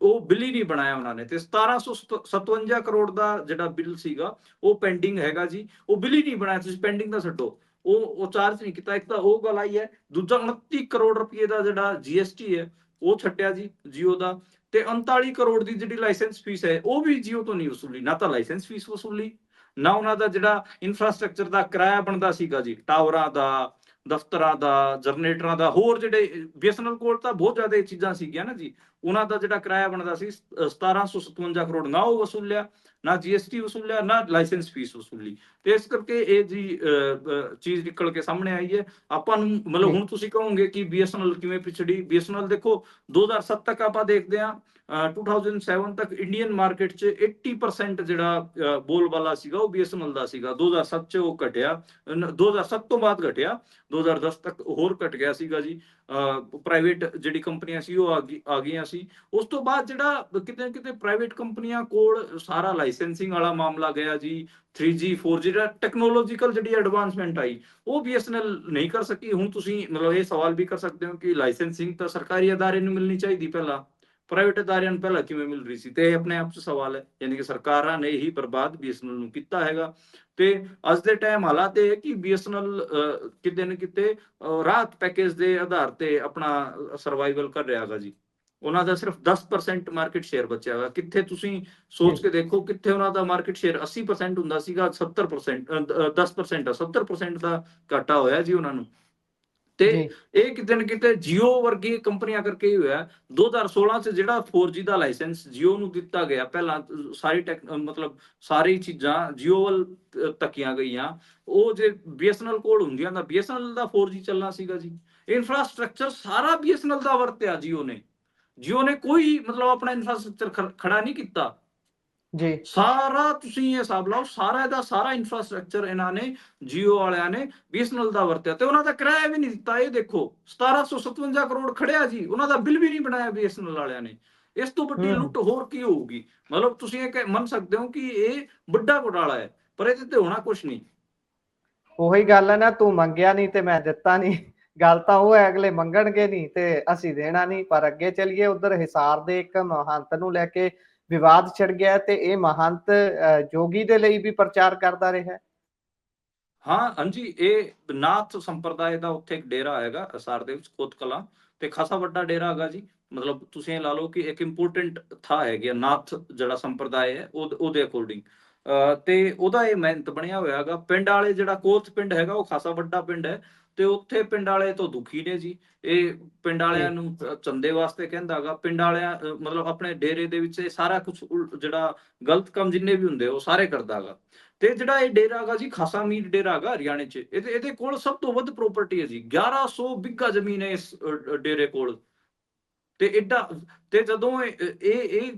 ਉਹ ਬਿੱਲ ਹੀ ਨਹੀਂ ਬਣਾਇਆ ਉਹਨਾਂ ਨੇ। ਤੇ 1757 ਕਰੋੜ ਦਾ ਜਿਹੜਾ ਬਿੱਲ ਸੀਗਾ, ਉਹ ਪੈਂਡਿੰਗ ਹੈਗਾ ਜੀ, ਉਹ ਬਿੱਲ ਹੀ ਨਹੀਂ ਬਣਾਇਆ। ਤੁਸੀਂ ਪੈਂਡਿੰਗ ਦਾ ਛੱਡੋ, ਉਹ ਚਾਰਜ ਨਹੀਂ ਕੀਤਾ। ਇੱਕ ਤਾਂ ਉਹ ਗੱਲ ਆਈ ਹੈ, ਦੂਜਾ 29 ਕਰੋੜ ਰੁਪਏ ਦਾ ਜਿਹੜਾ GST ਹੈ, ਉਹ ਛੱਡਿਆ ਜੀ ਜੀਓ ਦਾ। ਤੇ 39 ਕਰੋੜ ਦੀ ਜਿਹੜੀ ਲਾਇਸੈਂਸ ਫੀਸ ਹੈ, ਉਹ ਵੀ ਜੀਓ ਤੋਂ ਨਹੀਂ ਵਸੂਲੀ। ਨਾ ਤਾਂ ਲਾਇਸੈਂਸ ਫੀਸ ਵਸੂਲੀ, ਨਾ ਉਹਨਾਂ ਦਾ ਜਿਹੜਾ ਇਨਫਰਾਸਟ੍ਰਕਚਰ ਦਾ ਕਿਰਾਇਆ ਬਣਦਾ ਸੀਗਾ ਜੀ, ਟਾਵਰਾਂ ਦਾ, ਦਫ਼ਤਰਾਂ ਦਾ, ਜਨਰੇਟਰਾਂ ਦਾ, ਹੋਰ ਜਿਹੜੇ BSNL ਕੋਲ ਤਾਂ ਬਹੁਤ ਜ਼ਿਆਦਾ ਚੀਜ਼ਾਂ ਸੀਗੀਆਂ ਨਾ ਜੀ, ਉਹਨਾਂ ਦਾ ਜਿਹੜਾ ਕਿਰਾਇਆ ਬਣਦਾ ਸੀ 1757 ਕਰੋੜ, ਨਾ ਉਹ ਵਸੂਲਿਆ, ਨਾ GST ਵਸੂਲਿਆ, ਨਾ ਲਾਇਸੈਂਸ ਫੀਸ ਵਸੂਲੀ। ਤੇ ਇਸ ਕਰਕੇ ਇਹ ਜੀ ਚੀਜ਼ ਨਿਕਲ ਕੇ ਸਾਹਮਣੇ ਆਈ ਹੈ। ਆਪਾਂ ਨੂੰ ਮਤਲਬ ਹੁਣ ਤੁਸੀਂ ਕਹੋਗੇ ਕਿ BSNL ਕਿਵੇਂ ਪਿਛੜੀ? BSNL ਦੇਖੋ 2007 ਤੱਕ ਆਪਾਂ ਦੇਖਦੇ ਹਾਂ, 2007 ਤੱਕ ਇੰਡੀਅਨ ਮਾਰਕੀਟ 'ਚ 80% ਜਿਹੜਾ ਬੋਲਬਾਲਾ ਸੀਗਾ, ਉਹ BSNL ਦਾ ਸੀਗਾ। 2007 'ਚ ਉਹ ਘਟਿਆ, 2007 ਤੋਂ ਬਾਅਦ ਘਟਿਆ, 2010 ਤੱਕ ਹੋਰ ਘਟ ਗਿਆ ਸੀਗਾ ਜੀ। ਪ੍ਰਾਈਵੇਟ ਜਿਹੜੀ ਕੰਪਨੀਆਂ ਸੀ, ਉਹ ਆ ਗਈਆਂ ਸੀ। ਉਸ ਤੋਂ ਬਾਅਦ ਜਿਹੜਾ ਕਿਤੇ ਨਾ ਕਿਤੇ ਪ੍ਰਾਈਵੇਟ ਕੰਪਨੀਆਂ ਕੋਲ ਸਾਰਾ ਲਾਇਸੈਂਸਿੰਗ ਵਾਲਾ ਮਾਮਲਾ ਗਿਆ ਜੀ। 3G 4G ਜਿਹੜਾ ਟੈਕਨੋਲੋਜੀਕਲ ਜਿਹੜੀ ਐਡਵਾਂਸਮੈਂਟ ਆਈ, ਉਹ BSNL ਨਹੀਂ ਕਰ ਸਕੀ। ਹੁਣ ਤੁਸੀਂ ਮਤਲਬ ਇਹ ਸਵਾਲ ਵੀ ਕਰ ਸਕਦੇ ਹੋ ਕਿ ਲਾਇਸੈਂਸਿੰਗ ਤਾਂ ਸਰਕਾਰੀ ਅਦਾਰੇ ਨੂੰ ਮਿਲਣੀ ਚਾਹੀਦੀ, ਪਹਿਲਾਂ ਪ੍ਰਾਈਵੇਟ ਅਦਾਰਿਆਂ ਨੂੰ ਪਹਿਲਾਂ ਕਿਵੇਂ ਮਿਲ ਰਹੀ ਸੀ? ਤੇ ਇਹ ਆਪਣੇ ਆਪ 'ਚ ਸਵਾਲ ਹੈ। ਯਾਨੀ ਕਿ ਸਰਕਾਰਾਂ ਨੇ ਹੀ ਬਰਬਾਦ BSNL ਨੂੰ ਕੀਤਾ ਹੈਗਾ। ਤੇ ਅੱਜ ਦੇ ਟਾਈਮ ਹਾਲਾਤ ਇਹ ਹੈ ਕਿ BSNL ਕਿਤੇ ਨਾ ਕਿਤੇ ਰਾਹਤ ਪੈਕੇਜ ਦੇ ਆਧਾਰ ਤੇ ਆਪਣਾ ਸਰਵਾਈਵਲ ਕਰ ਰਿਹਾ ਹੈਗਾ ਜੀ। ਉਹਨਾਂ ਦਾ ਸਿਰਫ 10% ਮਾਰਕੀਟ ਸ਼ੇਅਰ ਬਚਿਆ ਹੋਇਆ। ਕਿੱਥੇ ਤੁਸੀਂ ਸੋਚ ਕੇ ਦੇਖੋ, ਕਿੱਥੇ ਉਹਨਾਂ ਦਾ ਮਾਰਕੀਟ ਸ਼ੇਅਰ 80% ਹੁੰਦਾ ਸੀਗਾ, 70% 10% 70% ਦਾ ਘਾਟਾ ਹੋਇਆ ਜੀ ਉਹਨਾਂ ਨੂੰ। ਤੇ ਇਹ ਕਿਤੇ ਨਾ ਕਿਤੇ ਜੀਓ ਵਰਗੀ ਕੰਪਨੀਆਂ ਕਰਕੇ ਹੀ ਹੋਇਆ। 2016 ਚ ਜਿਹੜਾ 4G ਦਾ ਲਾਇਸੈਂਸ ਜੀਓ ਨੂੰ ਦਿੱਤਾ ਗਿਆ, ਪਹਿਲਾਂ ਸਾਰੀ ਮਤਲਬ ਸਾਰੀ ਚੀਜ਼ਾਂ ਜੀਓ ਵੱਲ ਤੱਕੀਆਂ ਗਈਆਂ। ਉਹ ਜੇ BSNL ਕੋਲ ਹੁੰਦੀਆਂ ਤਾਂ BSNL ਦਾ 4G ਚੱਲਣਾ ਸੀਗਾ ਜੀ। ਇਨਫਰਾਸਟ੍ਰਕਚਰ ਸਾਰਾ BSNL ਦਾ ਵਰਤਿਆ ਜੀਓ ਨੇ ਕੋਈ ਮਤਲਬ ਆਪਣਾ ਇਨਫਰਾਸਟ੍ਰਕਚਰ ਖੜਾ ਨਹੀਂ ਕੀਤਾ ਜੀ। ਸਾਰਾ ਤੁਸੀਂ ਇਹ ਹਿਸਾਬ ਲਾਓ, ਸਾਰਾ ਦਾ ਸਾਰਾ ਇਨਫਰਾਸਟ੍ਰਕਚਰ ਇਹਨਾਂ ਨੇ ਜੀਓ ਵਾਲਿਆਂ ਨੇ BSNL ਦਾ ਵਰਤਿਆ, ਤੇ ਉਹਨਾਂ ਦਾ ਕਿਰਾਇਆ ਵੀ ਨਹੀਂ ਦਿੱਤਾ। ਇਹ ਦੇਖੋ 1757 ਕਰੋੜ ਖੜਿਆ ਜੀ, ਉਹਨਾਂ ਦਾ ਬਿੱਲ ਵੀ ਨਹੀਂ ਬਣਾਇਆ BSNL ਵਾਲਿਆਂ ਨੇ। ਇਸ ਤੋਂ ਵੱਡੀ ਲੁੱਟ ਹੋਰ ਕੀ ਹੋਊਗੀ? ਮਤਲਬ ਤੁਸੀਂ ਇਹ ਮੰਨ ਸਕਦੇ ਹੋ ਕਿ ਇਹ ਵੱਡਾ ਘੁਟਾਲਾ ਹੈ, ਪਰ ਇਹਦੇ ਤੇ ਹੋਣਾ ਕੁਝ ਨਹੀਂ। ਉਹੀ ਗੱਲ ਹੈ ਨਾ, ਤੂੰ ਮੰਗਿਆ ਨਹੀਂ ਤੇ ਮੈਂ ਦਿੱਤਾ ਨਹੀਂ। ਗੱਲ ਤਾਂ ਉਹ ਹੈ, ਅਗਲੇ ਮੰਗਣਗੇ ਨਹੀਂ ਤੇ ਅਸੀਂ ਦੇਣਾ ਨਹੀਂ। ਪਰ ਅੱਗੇ ਚੱਲੀਏ, ਉਧਰ ਹਿਸਾਰ ਦੇ ਇੱਕ ਮਹੰਤ ਨੂੰ ਲੈ ਕੇ ਵਿਵਾਦ ਛਿੜ ਗਿਆ ਤੇ ਇਹ ਮਹੰਤ ਜੋਗੀ ਦੇ ਲਈ ਵੀ ਪ੍ਰਚਾਰ ਕਰਦਾ ਰਿਹਾ। ਹਾਂਜੀ, ਇਹ ਨਾਥ ਸੰਪਰਦਾਇ ਦਾ ਉੱਥੇ ਇੱਕ ਡੇਰਾ ਹੈਗਾ ਹਿਸਾਰ ਦੇ ਵਿੱਚ, ਕੋਤ ਕਲਾਂ, ਤੇ ਖਾਸਾ ਵੱਡਾ ਡੇਰਾ ਹੈਗਾ ਜੀ। ਮਤਲਬ ਤੁਸੀਂ ਇਹ ਲਾ ਲਓ ਕਿ ਇੱਕ ਇੰਪੋਰਟੈਂਟ ਥਾਂ ਹੈਗੀ ਨਾਥ ਜਿਹੜਾ ਸੰਪਰਦਾਇ ਹੈ, ਉਹਦੇ ਅਕੋਰਡਿੰਗ। ਤੇ ਉਹਦਾ ਇਹ ਮਹੰਤ ਬਣਿਆ ਹੋਇਆ ਹੈਗਾ। ਪਿੰਡ ਵਾਲੇ ਜਿਹੜਾ ਕੋਤ ਪਿੰਡ ਹੈਗਾ, ਉਹ ਖਾਸਾ ਵੱਡਾ ਪਿੰਡ ਹੈ, ਤੇ ਉੱਥੇ ਪਿੰਡ ਵਾਲੇ ਤੋਂ ਦੁਖੀ ਨੇ ਜੀ। ਇਹ ਪਿੰਡ ਵਾਲਿਆਂ ਨੂੰ ਚੰਦੇ ਵਾਸਤੇ ਕਹਿੰਦਾ ਹੈਗਾ। ਪਿੰਡ ਵਾਲਿਆਂ ਮਤਲਬ ਆਪਣੇ ਡੇਰੇ ਦੇ ਵਿੱਚ ਇਹ ਸਾਰਾ ਕੁਝ ਜਿਹੜਾ ਗਲਤ ਕੰਮ ਜਿੰਨੇ ਵੀ ਹੁੰਦੇ ਉਹ ਸਾਰੇ ਕਰਦਾ ਹੈਗਾ। ਤੇ ਜਿਹੜਾ ਇਹ ਡੇਰਾ ਹੈਗਾ ਜੀ, ਖਾਸਾ ਅਮੀਰ ਡੇਰਾ ਹੈਗਾ ਹਰਿਆਣੇ 'ਚ। ਇਹਦੇ ਕੋਲ ਸਭ ਤੋਂ ਵੱਧ ਪ੍ਰਾਪਰਟੀ ਹੈ ਜੀ, 1100 ਬਿੱਘਾ ਜ਼ਮੀਨ ਹੈ ਇਸ ਡੇਰੇ ਕੋਲ। ਤੇ ਐਡਾ, ਤੇ ਜਦੋਂ ਇਹ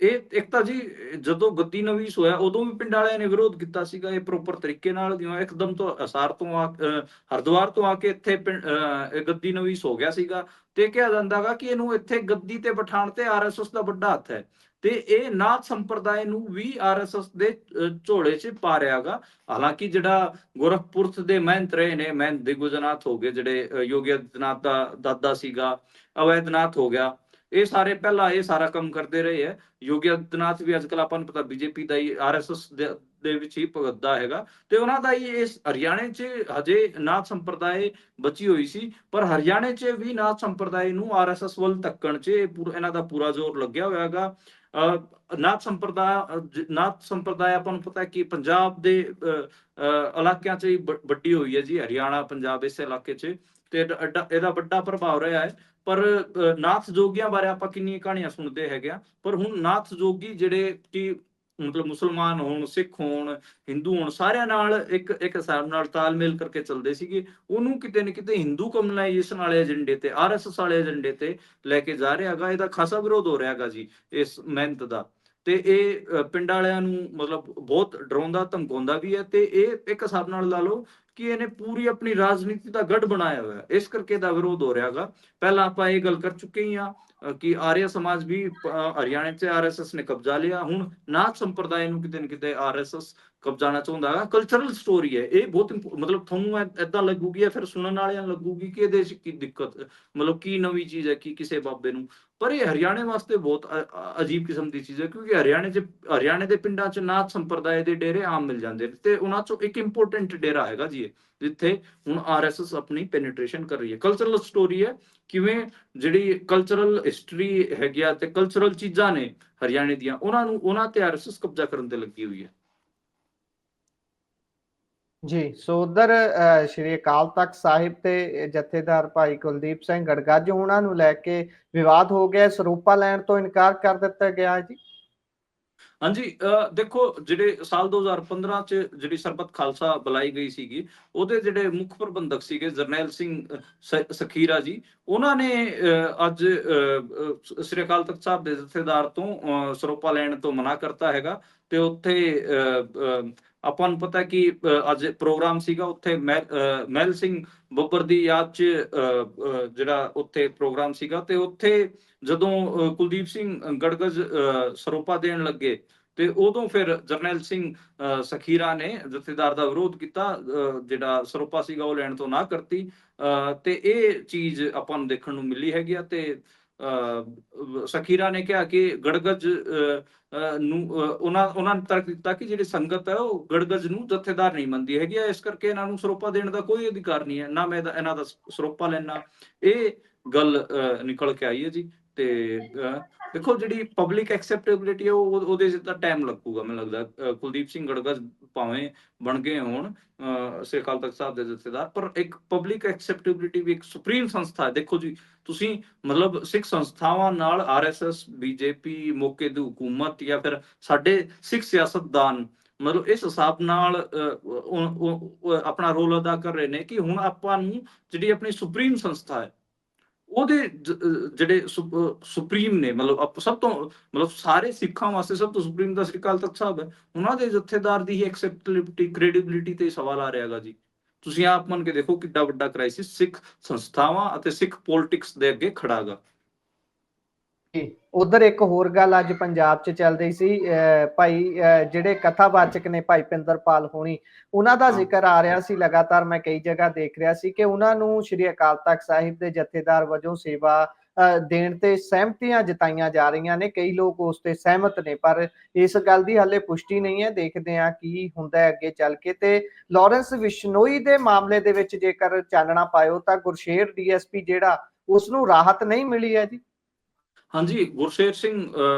ਇੱਕ ਤਾਂ ਜੀ ਜਦੋਂ ਗੱਦੀ ਨਵੀਸ ਹੋਇਆ, ਉਦੋਂ ਵੀ ਪਿੰਡ ਵਾਲਿਆਂ ਨੇ ਵਿਰੋਧ ਕੀਤਾ ਸੀਗਾ। ਇਹ ਪ੍ਰੋਪਰ ਤਰੀਕੇ ਨਾਲ, ਜਿਵੇਂ ਇੱਕਦਮ ਤੋਂ ਹਿਸਾਰ ਤੋਂ ਹਰਿਦੁਆਰ ਤੋਂ ਆ ਕੇ ਇੱਥੇ ਗੱਦੀ ਨਵੀਸ ਹੋ ਗਿਆ ਸੀਗਾ। ਤੇ ਕਿਹਾ ਜਾਂਦਾ ਹੈਗਾ ਕਿ ਇਹਨੂੰ ਇੱਥੇ ਗੱਦੀ ਤੇ ਬਿਠਾਉਣ ਤੇ RSS ਦਾ ਵੱਡਾ ਹੱਥ ਹੈ। ਤੇ ਇਹ ਨਾਥ ਸੰਪਰਦਾਇ ਨੂੰ ਵੀ RSS ਦੇ ਝੋਲੇ 'ਚ ਪਾ ਰਿਹਾ ਹੈਗਾ। ਹਾਲਾਂਕਿ ਜਿਹੜਾ ਗੋਰਖਪੁਰ ਦੇ ਮਹੰਤ ਰਹੇ ਨੇ, ਮਹੰਤ ਦਿਗਵਿਜयनाथ ਹੋ ਗਏ, ਜਿਹੜੇ ਯੋਗੀ ਆਦਿੱਤਿਆਨਾਥ ਦਾ ਦਾਦਾ ਸੀਗਾ, ਅਵੈਧਨਾਥ ਹੋ ਗਿਆ, ਇਹ ਸਾਰੇ ਪਹਿਲਾਂ ਇਹ ਸਾਰਾ ਕੰਮ ਕਰਦੇ ਰਹੇ ਹੈ। ਯੋਗੀ ਆਦਿੱਤਿਆਨਾਥ ਵੀ ਅੱਜ ਕੱਲ ਆਪਾਂ ਨੂੰ ਪਤਾ BJP ਦਾ ਹੀ, RSS ਦੇ ਵਿੱਚ ਹੀ ਭਗਤਦਾ ਹੈਗਾ, ਤੇ ਉਹਨਾਂ ਦਾ ਹੀ ਇਸ ਹਰਿਆਣੇ 'ਚ ਹਜੇ ਨਾਥ ਸੰਪਰਦਾਇ ਬਚੀ ਹੋਈ ਸੀ, ਪਰ ਹਰਿਆਣੇ 'ਚ ਵੀ ਨਾਥ ਸੰਪਰਦਾਇ ਨੂੰ ਆਰਐਸਐਸ ਵੱਲ ਧੱਕਣ 'ਚ ਇਹਨਾਂ ਦਾ ਪੂਰਾ ਜ਼ੋਰ ਲੱਗਿਆ ਹੋਇਆ ਹੈਗਾ। ਨਾਥ ਸੰਪਰਦਾਇ ਆਪਾਂ ਨੂੰ ਪਤਾ ਹੈ ਕਿ ਪੰਜਾਬ ਦੇ ਇਲਾਕਿਆਂ 'ਚ ਹੀ ਵੱਡੀ ਹੋਈ ਹੈ ਜੀ, ਹਰਿਆਣਾ ਪੰਜਾਬ ਇਸ ਇਲਾਕੇ 'ਚ, ਤੇ ਇਹਦਾ ਵੱਡਾ ਪ੍ਰਭਾਵ ਰਿਹਾ ਹੈ। ਪਰ ਨਾਥ ਜੋਗੀਆਂ ਬਾਰੇ ਆਪਾਂ ਕਿੰਨੀਆਂ ਕਹਾਣੀਆਂ ਸੁਣਦੇ ਹੈਗੇ ਆ, ਪਰ ਹੁਣ ਨਾਥ ਜੋਗੀ ਜਿਹੜੇ ਕਿ ਮਤਲਬ ਮੁਸਲਮਾਨ ਹੋਣ, ਸਿੱਖ ਹੋਣ, ਹਿੰਦੂ ਹੋਣ, ਸਾਰਿਆਂ ਨਾਲ ਇੱਕ ਹਿਸਾਬ ਨਾਲ ਤਾਲਮੇਲ ਕਰਕੇ ਚੱਲਦੇ ਸੀਗੇ, ਉਹਨੂੰ ਕਿਤੇ ਨਾ ਕਿਤੇ ਹਿੰਦੂ ਕਮਿਊਨਲਾਈਜੇਸ਼ਨ ਵਾਲੇ ਏਜੰਡੇ ਤੇ, ਆਰਐਸਐਸ ਵਾਲੇ ਏਜੰਡੇ ਤੇ ਲੈ ਕੇ ਜਾ ਰਿਹਾ ਹੈਗਾ। ਇਹਦਾ ਖਾਸਾ ਵਿਰੋਧ ਹੋ ਰਿਹਾ ਹੈਗਾ ਜੀ ਇਸ ਮਿਹਨਤ ਦਾ, ਤੇ ਇਹ ਪਿੰਡ ਵਾਲਿਆਂ ਨੂੰ ਮਤਲਬ ਬਹੁਤ ਡਰਾਉਂਦਾ ਧਮਕਾਉਂਦਾ ਵੀ ਹੈ, ਤੇ ਇਹ ਇੱਕ ਹਿਸਾਬ ਨਾਲ ਲਾ ਲਓ ਕਿ ਇਹਨੇ ਪੂਰੀ ਆਪਣੀ ਰਾਜਨੀਤੀ ਦਾ ਗੜ ਬਣਾਇਆ ਹੋਇਆ, ਇਸ ਕਰਕੇ ਦਾ ਵਿਰੋਧ ਹੋ ਰਿਹਾ ਹੈਗਾ। ਪਹਿਲਾਂ ਆਪਾਂ ਇਹ ਗੱਲ ਕਰ ਚੁੱਕੇ ਹੀ ਆ ਕਿ ਆਰੀਆ ਸਮਾਜ ਵੀ ਹਰਿਆਣੇ 'ਚ ਆਰਐਸਐਸ ਨੇ ਕਬਜ਼ਾ ਲਿਆ, ਹੁਣ ਨਾਥ ਸੰਪਰਦਾਇ ਨੂੰ ਕਿਤੇ ਨਾ ਕਿਤੇ ਆਰਐਸਐਸ ਕਬਜ਼ਾਣਾ ਚਾਹੁੰਦਾ ਹੈ। ਕਲਚਰਲ ਸਟੋਰੀ ਹੈ ਇਹ, ਬਹੁਤ ਮਤਲਬ ਤੁਹਾਨੂੰ ਏਦਾਂ ਲੱਗੂਗੀ ਜਾਂ ਫਿਰ ਸੁਣਨ ਵਾਲਿਆਂ ਨੂੰ ਲੱਗੂਗੀ ਕਿ ਇਹਦੇ 'ਚ ਕੀ ਦਿੱਕਤ, ਮਤਲਬ ਕੀ ਨਵੀਂ ਚੀਜ਼ ਹੈ, ਕੀ ਕਿਸੇ ਬਾਬੇ ਨੂੰ, ਪਰ ਇਹ ਹਰਿਆਣੇ ਵਾਸਤੇ ਬਹੁਤ ਅਜੀਬ ਕਿਸਮ ਦੀ ਚੀਜ਼ ਹੈ, ਕਿਉਂਕਿ ਹਰਿਆਣੇ ਦੇ ਪਿੰਡਾਂ 'ਚ ਨਾਥ ਸੰਪਰਦਾਇ ਦੇ ਡੇਰੇ ਆਮ ਮਿਲ ਜਾਂਦੇ ਨੇ, ਤੇ ਉਹਨਾਂ 'ਚੋਂ ਇੱਕ ਇੰਪੋਰਟੈਂਟ ਡੇਰਾ ਹੈਗਾ ਜੀ ਜਿੱਥੇ ਹੁਣ ਆਰਐਸਐਸ ਆਪਣੀ ਪੈਨੀਟ੍ਰੇਸ਼ਨ ਕਰ ਰਹੀ ਹੈ। ਕਲਚਰਲ ਸਟੋਰੀ ਹੈ, ਕਿਵੇਂ ਜਿਹੜੀ ਕਲਚਰਲ ਹਿਸਟਰੀ ਹੈਗੀ ਆ ਤੇ ਕਲਚਰਲ ਚੀਜ਼ਾਂ ਨੇ ਹਰਿਆਣੇ ਦੀਆਂ, ਉਹਨਾਂ ਤੇ ਆਰਐਸਐਸ ਕਬਜ਼ਾ ਕਰਨ ਤੇ ਲੱਗੀ ਹੋਈ ਹੈ ਜੀ। ਸੋ ਉਧਰ ਸ਼੍ਰੀ ਅਕਾਲ ਤਖਤ ਸਾਹਿਬ ਤੇ ਜਥੇਦਾਰ ਭਾਈ ਕੁਲਦੀਪ ਸਿੰਘ ਗੜਗੱਜ ਉਹਨਾਂ ਨੂੰ ਲੈ ਕੇ ਵਿਵਾਦ ਹੋ ਗਿਆ, ਸਰੂਪਾ ਲੈਣ ਤੋਂ ਇਨਕਾਰ ਕਰ ਦਿੱਤਾ ਗਿਆ ਜੀ। ਹਾਂਜੀ, ਦੇਖੋ ਜਿਹੜੇ ਸਾਲ 2015 ਚ ਜਿਹੜੀ ਸਰਬਤ ਖਾਲਸਾ ਬੁਲਾਈ ਗਈ ਸੀਗੀ, ਉਹਦੇ ਜਿਹੜੇ ਮੁੱਖ ਪ੍ਰਬੰਧਕ ਸੀਗੇ ਜਰਨੈਲ ਸਿੰਘ ਸਖੀਰਾ ਜੀ, ਉਹਨਾਂ ਨੇ ਅੱਜ ਸ੍ਰੀ ਅਕਾਲ ਤਖਤ ਸਾਹਿਬ ਦੇ ਜਥੇਦਾਰ ਤੋਂ ਸਰੋਪਾ ਲੈਣ ਤੋਂ ਮਨਾ ਕਰਤਾ ਹੈਗਾ, ਤੇ ਉੱਥੇ ਆਪਾਂ ਨੂੰ ਪਤਾ ਕਿ ਅੱਜ ਪ੍ਰੋਗਰਾਮ ਸੀਗਾ ਉੱਥੇ ਮਹਿਲ ਸਿੰਘ ਬੱਬਰ ਦੀ ਯਾਦ 'ਚ ਜਿਹੜਾ ਉੱਥੇ ਪ੍ਰੋਗਰਾਮ ਸੀਗਾ, ਤੇ ਉੱਥੇ ਜਦੋਂ ਕੁਲਦੀਪ ਸਿੰਘ ਗੜਗੜ ਸਰੋਪਾ ਦੇਣ ਲੱਗੇ, ਤੇ ਉਦੋਂ ਫਿਰ ਜਰਨੈਲ ਸਿੰਘ ਸਖੀਰਾ ਨੇ ਜਥੇਦਾਰ ਦਾ ਵਿਰੋਧ ਕੀਤਾ, ਜਿਹੜਾ ਸਰੋਪਾ ਸੀਗਾ ਉਹ ਲੈਣ ਤੋਂ ਨਾ ਕਰਤੀ, ਤੇ ਇਹ ਚੀਜ਼ ਆਪਾਂ ਨੂੰ ਦੇਖਣ ਨੂੰ ਮਿਲੀ ਹੈਗੀ ਆ। ਤੇ ਸਖੀਰਾ ਨੇ ਕਿਹਾ ਕਿ ਗੜਗੜ ਨੂੰ ਉਹਨਾਂ ਨੇ ਤਰਕ ਦਿੱਤਾ ਕਿ ਜਿਹੜੀ ਸੰਗਤ ਹੈ ਉਹ ਗੜਗੜ ਨੂੰ ਜਥੇਦਾਰ ਨਹੀਂ ਮੰਨਦੀ ਹੈਗੀ, ਇਸ ਕਰਕੇ ਇਹਨਾਂ ਨੂੰ ਸਰੋਪਾ ਦੇਣ ਦਾ ਕੋਈ ਅਧਿਕਾਰ ਨਹੀਂ ਹੈ, ਨਾ ਮੈਂ ਇਹਨਾਂ ਦਾ ਸਰੋਪਾ ਲੈਣਾ, ਇਹ ਗੱਲ ਨਿਕਲ ਕੇ ਆਈ ਹੈ ਜੀ। ਤੇ ਦੇਖੋ ਜਿਹੜੀ ਪਬਲਿਕ ਐਕਸੈਪਟੇਬਿਲਿਟੀ ਹੈ ਉਹਦੇ 'ਚ ਤਾਂ ਟਾਈਮ ਲੱਗੂਗਾ, ਮੈਨੂੰ ਲੱਗਦਾ। ਕੁਲਦੀਪ ਸਿੰਘ ਗੜਗੜ ਭਾਵੇਂ ਬਣ ਗਏ ਹੋਣ ਸ੍ਰੀ ਅਕਾਲ ਤਖਤ ਸਾਹਿਬ ਦੇ ਜਥੇਦਾਰ, ਪਰ ਇੱਕ ਪਬਲਿਕ ਐਕਸੈਪਟੇਬਿਲਿਟੀ ਵੀ ਇੱਕ ਸੁਪਰੀਮ ਸੰਸਥਾ ਹੈ। ਦੇਖੋ ਜੀ, ਤੁਸੀਂ ਮਤਲਬ ਸਿੱਖ ਸੰਸਥਾਵਾਂ ਨਾਲ ਆਰਐਸਐਸ, ਬੀਜੇਪੀ, ਮੌਕੇ ਦੀ ਹਕੂਮਤ ਜਾਂ ਫਿਰ ਸਾਡੇ ਸਿੱਖ ਸਿਆਸਤਦਾਨ ਮਤਲਬ ਇਸ ਹਿਸਾਬ ਨਾਲ ਆਪਣਾ ਰੋਲ ਅਦਾ ਕਰ ਰਹੇ ਨੇ ਕਿ ਹੁਣ ਆਪਾਂ ਨੂੰ ਜਿਹੜੀ ਆਪਣੀ ਸੁਪਰੀਮ ਸੰਸਥਾ ਹੈ ਉਹਦੇ ਜਿਹੜੇ ਸੁਪਰੀਮ ਨੇ, ਮਤਲਬ ਸਭ ਤੋਂ ਮਤਲਬ ਸਾਰੇ ਸਿੱਖਾਂ ਵਾਸਤੇ ਸਭ ਤੋਂ ਸੁਪਰੀਮ ਦਾ ਸ੍ਰੀ ਅਕਾਲ ਤਖਤ ਸਾਹਿਬ ਹੈ, ਉਹਨਾਂ ਦੇ ਜਥੇਦਾਰ ਦੀ ਹੀ ਐਕਸੈਪਟੇਬਿਲਿਟੀ, ਕ੍ਰੈਡੀਬਿਲਿਟੀ ਤੇ ਸਵਾਲ ਆ ਰਿਹਾ ਹੈਗਾ ਜੀ। ਤੁਸੀਂ ਆਪ ਮੰਨ ਕੇ ਦੇਖੋ ਕਿੱਡਾ ਵੱਡਾ ਕ੍ਰਾਈਸਿਸ ਸਿੱਖ ਸੰਸਥਾਵਾਂ ਅਤੇ ਸਿੱਖ ਪੋਲਿਟਿਕਸ ਦੇ ਅੱਗੇ ਖੜਾ ਹੈਗਾ। ਉਧਰ ਇੱਕ ਹੋਰ ਗੱਲ ਅੱਜ ਪੰਜਾਬ 'ਚ ਚੱਲ ਰਹੀ ਸੀ, ਭਾਈ ਜਿਹੜੇ ਕਥਾਵਾਚਕ ਨੇ ਭਾਈ ਪਿੰਦਰਪਾਲ ਹੋਣੀ, ਉਹਨਾਂ ਦਾ ਜ਼ਿਕਰ ਆ ਰਿਹਾ ਸੀ ਲਗਾਤਾਰ, ਮੈਂ ਕਈ ਜਗ੍ਹਾ ਦੇਖ ਰਿਹਾ ਸੀ ਕਿ ਉਹਨਾਂ ਨੂੰ ਸ਼੍ਰੀ ਅਕਾਲ ਤਖਤ ਸਾਹਿਬ ਦੇ ਜਥੇਦਾਰ ਵਜੋਂ ਸੇਵਾ ਦੇਣ ਤੇ ਸਹਿਮਤੀਆਂ ਜਤਾਈਆਂ ਜਾ ਰਹੀਆਂ ਨੇ, ਕਈ ਲੋਕ ਉਸ ਤੇ ਸਹਿਮਤ ਨੇ, ਪਰ ਇਸ ਗੱਲ ਦੀ ਹਾਲੇ ਪੁਸ਼ਟੀ ਨਹੀਂ ਹੈ। ਦੇਖਦੇ ਹਾਂ ਕੀ ਹੁੰਦਾ ਹੈ ਅੱਗੇ ਚੱਲ ਕੇ। ਤੇ ਲਾਰੈਂਸ ਬਿਸ਼ਨੋਈ ਦੇ ਮਾਮਲੇ ਦੇ ਵਿੱਚ ਜੇਕਰ ਚਾਨਣਾ ਪਾਇਓ ਤਾਂ ਗੁਰਸ਼ੇਰ ਡੀਐਸਪੀ ਜਿਹੜਾ, ਉਸਨੂੰ ਰਾਹਤ ਨਹੀਂ ਮਿਲੀ ਹੈ ਜੀ। ਹਾਂਜੀ, ਗੁਰਸ਼ੇਰ ਸਿੰਘ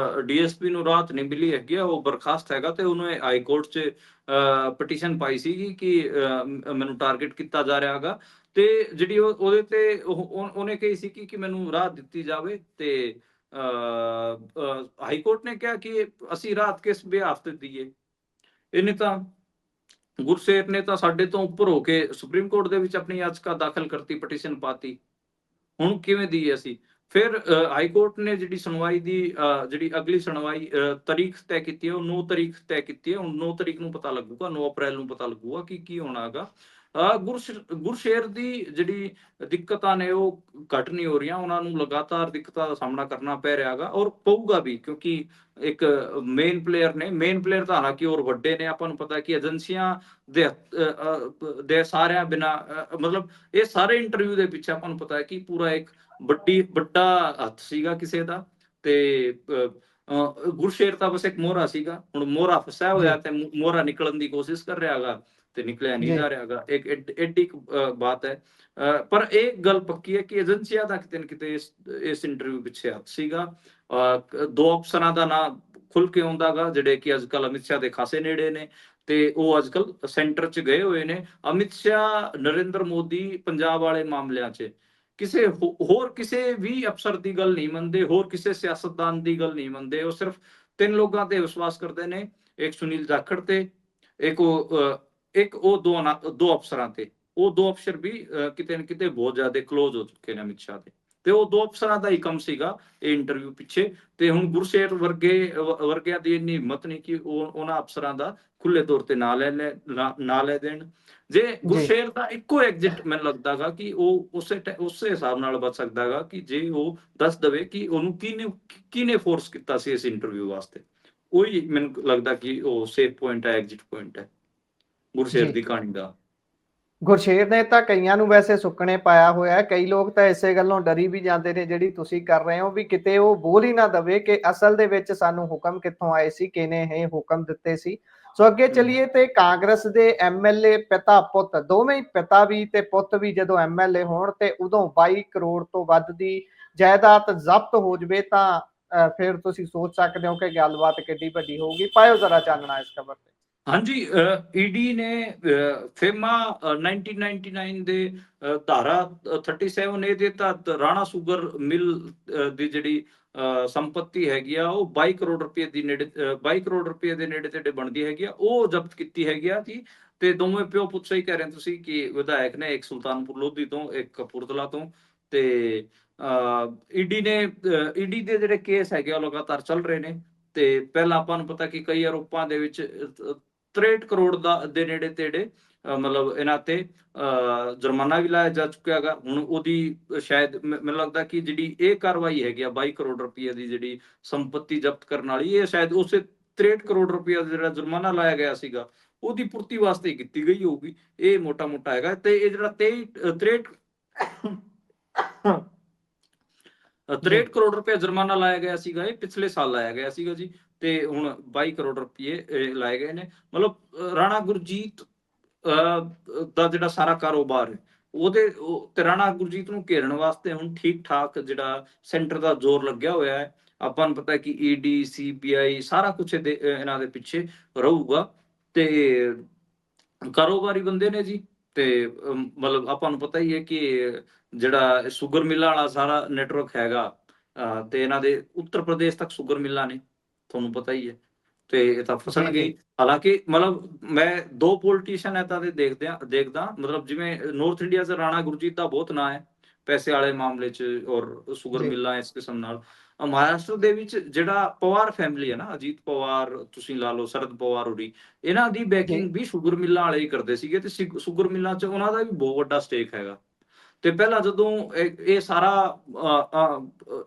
ਡੀਐਸਪੀ ਨੂੰ ਰਾਹਤ ਨਹੀਂ ਮਿਲੀ ਹੈਗੀ ਆ, ਉਹ ਬਰਖਾਸਤ ਹੈਗਾ, ਤੇ ਉਹਨੇ ਹਾਈ ਕੋਰਟ 'ਚ ਪਟੀਸ਼ਨ ਪਾਈ ਸੀਗੀ ਕਿ ਮੈਨੂੰ ਟਾਰਗੇਟ ਕੀਤਾ ਜਾ ਰਿਹਾ ਹੈਗਾ, ਤੇ ਜਿਹੜੀ ਉਹਦੇ ਤੇ ਉਹਨੇ ਕਹੀ ਸੀ ਕਿ ਮੈਨੂੰ ਰਾਹਤ ਦਿੱਤੀ ਜਾਵੇ, ਤੇ ਹਾਈ ਕੋਰਟ ਨੇ ਕਿਹਾ ਕਿ ਅਸੀਂ ਰਾਹਤ ਕਿਸ ਬਿਹਾਫ ਤੇ ਦਈਏ। ਇਹਨੇ ਤਾਂ ਗੁਰਸ਼ੇਰ ਨੇ ਤਾਂ ਸਾਡੇ ਤੋਂ ਉੱਪਰ ਹੋ ਕੇ ਸੁਪਰੀਮ ਕੋਰਟ ਦੇ ਵਿੱਚ ਆਪਣੀ ਯਾਚਕਾ ਦਾਖਲ ਕਰਤੀ, ਪਟੀਸ਼ਨ ਪਾਤੀ, ਹੁਣ ਕਿਵੇਂ ਦਈਏ ਅਸੀਂ। ਫਿਰ ਹਾਈ ਕੋਰਟ ਨੇ ਜਿਹੜੀ ਸੁਣਵਾਈ ਦੀ ਜਿਹੜੀ ਅਗਲੀ ਸੁਣਵਾਈ ਤਾਰੀਖ ਤੈਅ ਕੀਤੀ ਹੈ, ਉਹ 9 ਤਾਰੀਖ ਤੈਅ ਕੀਤੀ ਹੈ। ਹੁਣ 9 ਤਾਰੀਖ ਨੂੰ ਪਤਾ ਲੱਗੂਗਾ, 9 ਅਪ੍ਰੈਲ ਨੂੰ ਪਤਾ ਲੱਗੂਗਾ ਕਿ ਕੀ ਹੋਣਾ ਹੈਗਾ। ਗੁਰਸ਼ੇਰ ਦੀ ਜਿਹੜੀ ਦਿੱਕਤਾਂ ਨੇ ਉਹ ਘੱਟ ਨਹੀਂ ਹੋ ਰਹੀਆਂ, ਉਹਨਾਂ ਨੂੰ ਲਗਾਤਾਰ ਦਿੱਕਤਾਂ ਦਾ ਸਾਹਮਣਾ ਕਰਨਾ ਪੈ ਰਿਹਾ ਹੈਗਾ, ਔਰ ਪਊਗਾ ਵੀ, ਕਿਉਂਕਿ ਇੱਕ ਮੇਨ ਪਲੇਅਰ ਨੇ, ਮੇਨ ਪਲੇਅਰ ਤਾਂ ਹਾਲਾਂਕਿ ਹੋਰ ਵੱਡੇ ਨੇ, ਆਪਾਂ ਨੂੰ ਪਤਾ ਕਿ ਏਜੰਸੀਆਂ ਦੇ ਸਾਰਿਆਂ ਬਿਨਾਂ ਮਤਲਬ ਇਹ ਸਾਰੇ ਇੰਟਰਵਿਊ ਦੇ ਪਿੱਛੇ ਆਪਾਂ ਨੂੰ ਪਤਾ ਹੈ ਕਿ ਪੂਰਾ ਇੱਕ ਵੱਡਾ ਹੱਥ ਸੀਗਾ ਕਿਸੇ ਦਾ, ਤੇ ਗੁਰਸ਼ੇਰ ਤਾਂ ਬਸ ਇੱਕ ਮੋਹਰਾ ਸੀਗਾ, ਹੁਣ ਮੋਹਰਾ ਫਸਿਆ ਜੀ ਹੋਇਆ ਤੇ ਮੋਹਰਾ ਨਿਕਲਣ ਦੀ ਕੋਸ਼ਿਸ਼ ਕਰ ਰਿਹਾ ਹੈਗਾ ਤੇ ਨਿਕਲਿਆ ਨਹੀਂ ਜੀ ਜਾ ਰਿਹਾ ਹੈਗਾ। ਇੱਕ ਐਡੀ ਬਾਤ ਹੈ। ਪਰ ਇਹ ਗੱਲ ਪੱਕੀ ਹੈ ਕਿ ਏਜੰਸੀਆਂ ਦਾ ਕਿਤੇ ਨਾ ਕਿਤੇ ਇਸ ਇੰਟਰਵਿਊ ਪਿੱਛੇ ਹੱਥ ਸੀਗਾ। ਦੋ ਅਫਸਰਾਂ ਦਾ ਨਾਂ ਖੁੱਲ ਕੇ ਆਉਂਦਾ ਗਾ ਜਿਹੜੇ ਕਿ ਅੱਜ ਕੱਲ ਅਮਿਤ ਸ਼ਾਹ ਦੇ ਖਾਸੇ ਨੇੜੇ ਨੇ ਤੇ ਉਹ ਅੱਜ ਕੱਲ ਸੈਂਟਰ 'ਚ ਗਏ ਹੋਏ ਨੇ। ਅਮਿਤ ਸ਼ਾਹ, ਨਰਿੰਦਰ ਮੋਦੀ ਪੰਜਾਬ ਵਾਲੇ ਮਾਮਲਿਆਂ 'ਚ ਕਿਸੇ ਹੋਰ ਕਿਸੇ ਵੀ ਅਫਸਰ ਦੀ ਗੱਲ ਨਹੀਂ ਮੰਨਦੇ, ਹੋਰ ਕਿਸੇ ਸਿਆਸਤਦਾਨ ਦੀ ਗੱਲ ਨਹੀਂ ਮੰਨਦੇ। ਉਹ ਸਿਰਫ ਤਿੰਨ ਲੋਕਾਂ ਤੇ ਵਿਸ਼ਵਾਸ ਕਰਦੇ ਨੇ, ਇੱਕ ਸੁਨੀਲ ਜਾਖੜ ਤੇ, ਇੱਕ ਉਹ ਦੋ ਅਫਸਰਾਂ ਤੇ। ਉਹ ਦੋ ਅਫਸਰ ਵੀ ਕਿਤੇ ਨਾ ਕਿਤੇ ਬਹੁਤ ਜ਼ਿਆਦਾ ਕਲੋਜ਼ ਹੋ ਚੁੱਕੇ ਨੇ ਅਮਿਤ ਸ਼ਾਹ ਦੇ, ਤੇ ਉਹ ਦੋ ਅਫਸਰਾਂ ਦਾ ਹੀ ਕੰਮ ਸੀਗਾ ਇਹ ਇੰਟਰਵਿਊ ਪਿੱਛੇ। ਤੇ ਹੁਣ ਗੁਰਸ਼ੇਰ ਵਰਗਿਆਂ ਦੀ ਇੰਨੀ ਹਿੰਮਤ ਨਹੀਂ ਕਿ ਉਹ ਉਹਨਾਂ ਅਫਸਰਾਂ ਦਾ ਖੁੱਲੇ ਤੌਰ ਤੇ ਨਾਂ ਲੈ ਦੇਣ। ਜੇ ਜੀ ਗੁਰਸ਼ੇਰ ਦਾ ਇੱਕੋ ਐਗਜ਼ਿਟ ਮੈਨੂੰ ਲੱਗਦਾ ਗਾ ਕਿ ਉਹ ਉਸੇ ਹਿਸਾਬ ਨਾਲ ਬਚ ਸਕਦਾ ਗਾ ਕਿ ਜੇ ਉਹ ਦੱਸ ਦਵੇ ਕਿ ਉਹਨੂੰ ਕਿਹਨੇ ਫੋਰਸ ਕੀਤਾ ਸੀ ਇਸ ਇੰਟਰਵਿਊ ਵਾਸਤੇ। ਉਹੀ ਮੈਨੂੰ ਲੱਗਦਾ ਕਿ ਉਹ ਸੇਫ ਪੁਆਇੰਟ ਹੈ, ਐਗਜ਼ਿਟ ਪੁਆਇੰਟ ਹੈ ਗੁਰਸ਼ੇਰ ਜੀ ਦੀ ਕਹਾਣੀ ਦਾ। ਗੁਰਸ਼ੇਰ ਨੇ ਤਾਂ ਕਈਆਂ ਨੂੰ ਵੈਸੇ ਸੁੱਕਣੇ ਪਾਇਆ ਹੋਇਆ ਹੈ। ਕਈ ਲੋਕ ਤਾਂ ਇਸੇ ਗੱਲੋਂ ਡਰੀ ਵੀ ਜਾਂਦੇ ਨੇ ਜਿਹੜੀ ਤੁਸੀਂ ਕਰ ਰਹੇ ਹੋ ਵੀ ਕਿਤੇ ਉਹ ਬੋਲ ਹੀ ਨਾ ਦਵੇ ਕਿ ਅਸਲ ਦੇ ਵਿੱਚ ਸਾਨੂੰ ਹੁਕਮ ਕਿੱਥੋਂ ਆਏ ਸੀ, ਕਿਹਨੇ ਇਹ ਹੁਕਮ ਦਿੱਤੇ ਸੀ। ਸੋ ਅੱਗੇ ਚੱਲੀਏ ਤੇ ਕਾਂਗਰਸ ਦੇ ਐਮਐਲਏ ਪਿਤਾ ਪੁੱਤ ਦੋਵੇਂ ਹੀ, ਪਿਤਾ ਵੀ ਤੇ ਪੁੱਤ ਵੀ ਜਦੋਂ ਐਮਐਲਏ ਹੋਣ ਤੇ ਉਦੋਂ 22 ਕਰੋੜ ਤੋਂ ਵੱਧ ਦੀ ਜਾਇਦਾਦ ਜ਼ਬਤ ਹੋ ਜਵੇ ਤਾਂ ਫਿਰ ਤੁਸੀਂ ਸੋਚ ਸਕਦੇ ਹੋ ਕਿ ਗੱਲਬਾਤ ਕਿੱਡੀ ਵੱਡੀ ਹੋਊਗੀ। ਪਾਇਓ ਜ਼ਰਾ ਚਾਨਣਾ ਇਸ ਖਬਰ ਤੇ। ਹਾਂਜੀ, ਈਡੀ ਨੇ ਫੇਮਾ 1999 ਦੇ ਧਾਰਾ 37A ਦੇ ਤਹਿਤ ਰਾਣਾ ਸ਼ੂਗਰ ਮਿਲ ਦੀ ਜਿਹੜੀ ਸੰਪਤੀ ਹੈਗੀ ਆ ਉਹ 22 ਕਰੋੜ ਰੁਪਏ ਦੀ ਨੇੜੇ 22 ਕਰੋੜ ਰੁਪਏ ਦੇ ਨੇੜੇ ਤੇੜੇ ਬਣਦੀ ਹੈਗੀ ਆ, ਉਹ ਜ਼ਬਤ ਕੀਤੀ ਹੈਗੀ ਆ ਜੀ। ਤੇ ਦੋਵੇਂ ਪਿਓ ਪੁੱਤ ਸਹੀ ਕਹਿ ਰਹੇ ਹੋ ਤੁਸੀਂ ਕਿ ਵਿਧਾਇਕ ਨੇ, ਇੱਕ ਸੁਲਤਾਨਪੁਰ ਲੋਧੀ ਤੋਂ, ਇੱਕ ਕਪੂਰਥਲਾ ਤੋਂ। ਤੇ ਈਡੀ ਦੇ ਜਿਹੜੇ ਕੇਸ ਹੈਗੇ ਆ ਲਗਾਤਾਰ ਚੱਲ ਰਹੇ ਨੇ। ਤੇ ਪਹਿਲਾਂ ਆਪਾਂ ਨੂੰ ਪਤਾ ਕਿ ਕਈ ਆਰੋਪਾਂ ਦੇ ਵਿੱਚ 63 ਕਰੋੜ ਦੇ ਨੇੜੇ ਤੇੜੇ ਮਤਲਬ ਇਹਨਾਂ ਤੇ ਜੁਰਮਾਨਾ ਵੀ ਲਾਇਆ ਜਾ ਚੁੱਕਿਆ ਹੈਗਾ। ਹੁਣ ਉਹਦੀ ਸ਼ਾਇਦ ਮੈਨੂੰ ਲੱਗਦਾ ਕਿ ਜਿਹੜੀ ਇਹ ਕਾਰਵਾਈ ਹੈਗੀ ਆ 22 ਕਰੋੜ ਰੁਪਏ ਦੀ ਜਿਹੜੀ ਸੰਪਤੀ ਜ਼ਬਤ ਕਰਨ ਵਾਲੀ, ਇਹ ਸ਼ਾਇਦ ਉਸੇ 63 ਕਰੋੜ ਰੁਪਏ ਦਾ ਜਿਹੜਾ ਜੁਰਮਾਨਾ ਲਾਇਆ ਗਿਆ ਸੀਗਾ ਉਹਦੀ ਪੂਰਤੀ ਵਾਸਤੇ ਕੀਤੀ ਗਈ ਹੋਊਗੀ। ਇਹ ਮੋਟਾ ਮੋਟਾ ਹੈਗਾ। ਤੇ ਇਹ ਜਿਹੜਾ 63 ਕਰੋੜ ਰੁਪਏ ਜੁਰਮਾਨਾ ਲਾਇਆ ਗਿਆ ਸੀਗਾ ਇਹ ਪਿਛਲੇ ਸਾਲ ਲਾਇਆ ਗਿਆ ਸੀਗਾ ਜੀ। ਤੇ ਹੁਣ 22 ਕਰੋੜ ਰੁਪਏ ਲਾਏ ਗਏ ਨੇ। ਮਤਲਬ ਰਾਣਾ ਗੁਰਜੀਤ ਦਾ ਜਿਹੜਾ ਸਾਰਾ ਕਾਰੋਬਾਰ ਹੈ ਉਹਦੇ ਤੇ ਰਾਣਾ ਗੁਰਜੀਤ ਨੂੰ ਘੇਰਨ ਵਾਸਤੇ ਹੁਣ ਠੀਕ ਠਾਕ ਜਿਹੜਾ ਸੈਂਟਰ ਦਾ ਜ਼ੋਰ ਲੱਗਿਆ ਹੋਇਆ ਹੈ। ਆਪਾਂ ਨੂੰ ਪਤਾ ਕਿ ਈਡੀ, ਸੀਬੀਆਈ ਸਾਰਾ ਕੁਝ ਇਹਨਾਂ ਦੇ ਪਿੱਛੇ ਰਹੂਗਾ। ਤੇ ਕਾਰੋਬਾਰੀ ਬੰਦੇ ਨੇ ਜੀ। ਤੇ ਮਤਲਬ ਆਪਾਂ ਨੂੰ ਪਤਾ ਹੀ ਹੈ ਕਿ ਜਿਹੜਾ ਸ਼ੂਗਰ ਮਿੱਲਾਂ ਵਾਲਾ ਸਾਰਾ ਨੈਟਵਰਕ ਹੈਗਾ ਤੇ ਇਹਨਾਂ ਦੇ ਉੱਤਰ ਪ੍ਰਦੇਸ਼ ਤੱਕ ਸ਼ੂਗਰ ਮਿੱਲਾਂ ਨੇ, ਤੁਹਾਨੂੰ ਪਤਾ ਹੀ ਹੈ। ਤੇ ਇਹ ਤਾਂ ਜੀ ਫਸਣਗੇ ਜੀ ਹੀ। ਹਾਲਾਂਕਿ ਮਤਲਬ ਮੈਂ ਦੋ ਪੋਲੀਟੀਸ਼ੀਅਨ ਏਦਾਂ ਦੇ ਦੇਖਦਾ ਮਤਲਬ ਜਿਵੇਂ ਨਾਰਥ ਇੰਡੀਆ 'ਚ ਰਾਣਾ ਗੁਰਜੀਤ ਦਾ ਬਹੁਤ ਨਾਂ ਹੈ ਪੈਸੇ ਵਾਲੇ ਮਾਮਲੇ 'ਚ ਔਰ ਸ਼ੂਗਰ ਜੀ ਮਿੱਲਾਂ ਇਸ ਕਿਸਮ ਨਾਲ। ਮਹਾਰਾਸ਼ਟਰ ਦੇ ਵਿੱਚ ਜਿਹੜਾ ਪਵਾਰ ਫੈਮਿਲੀ ਹੈ ਨਾ, ਅਜੀਤ ਪਵਾਰ ਤੁਸੀਂ ਲਾ ਲਓ, ਸ਼ਰਦ ਪਵਾਰ ਹੋਰੀ, ਇਹਨਾਂ ਦੀ ਜੀ ਬੈਕਿੰਗ ਵੀ ਸ਼ੂਗਰ ਮਿੱਲਾਂ ਵਾਲੇ ਹੀ ਕਰਦੇ ਸੀਗੇ। ਤੇ ਸ਼ੂਗਰ ਮਿੱਲਾਂ 'ਚ ਉਹਨਾਂ ਦਾ ਵੀ ਬਹੁਤ ਵੱਡਾ ਸਟੇਕ ਹੈਗਾ। ਤੇ ਪਹਿਲਾਂ ਜਦੋਂ ਇਹ ਸਾਰਾ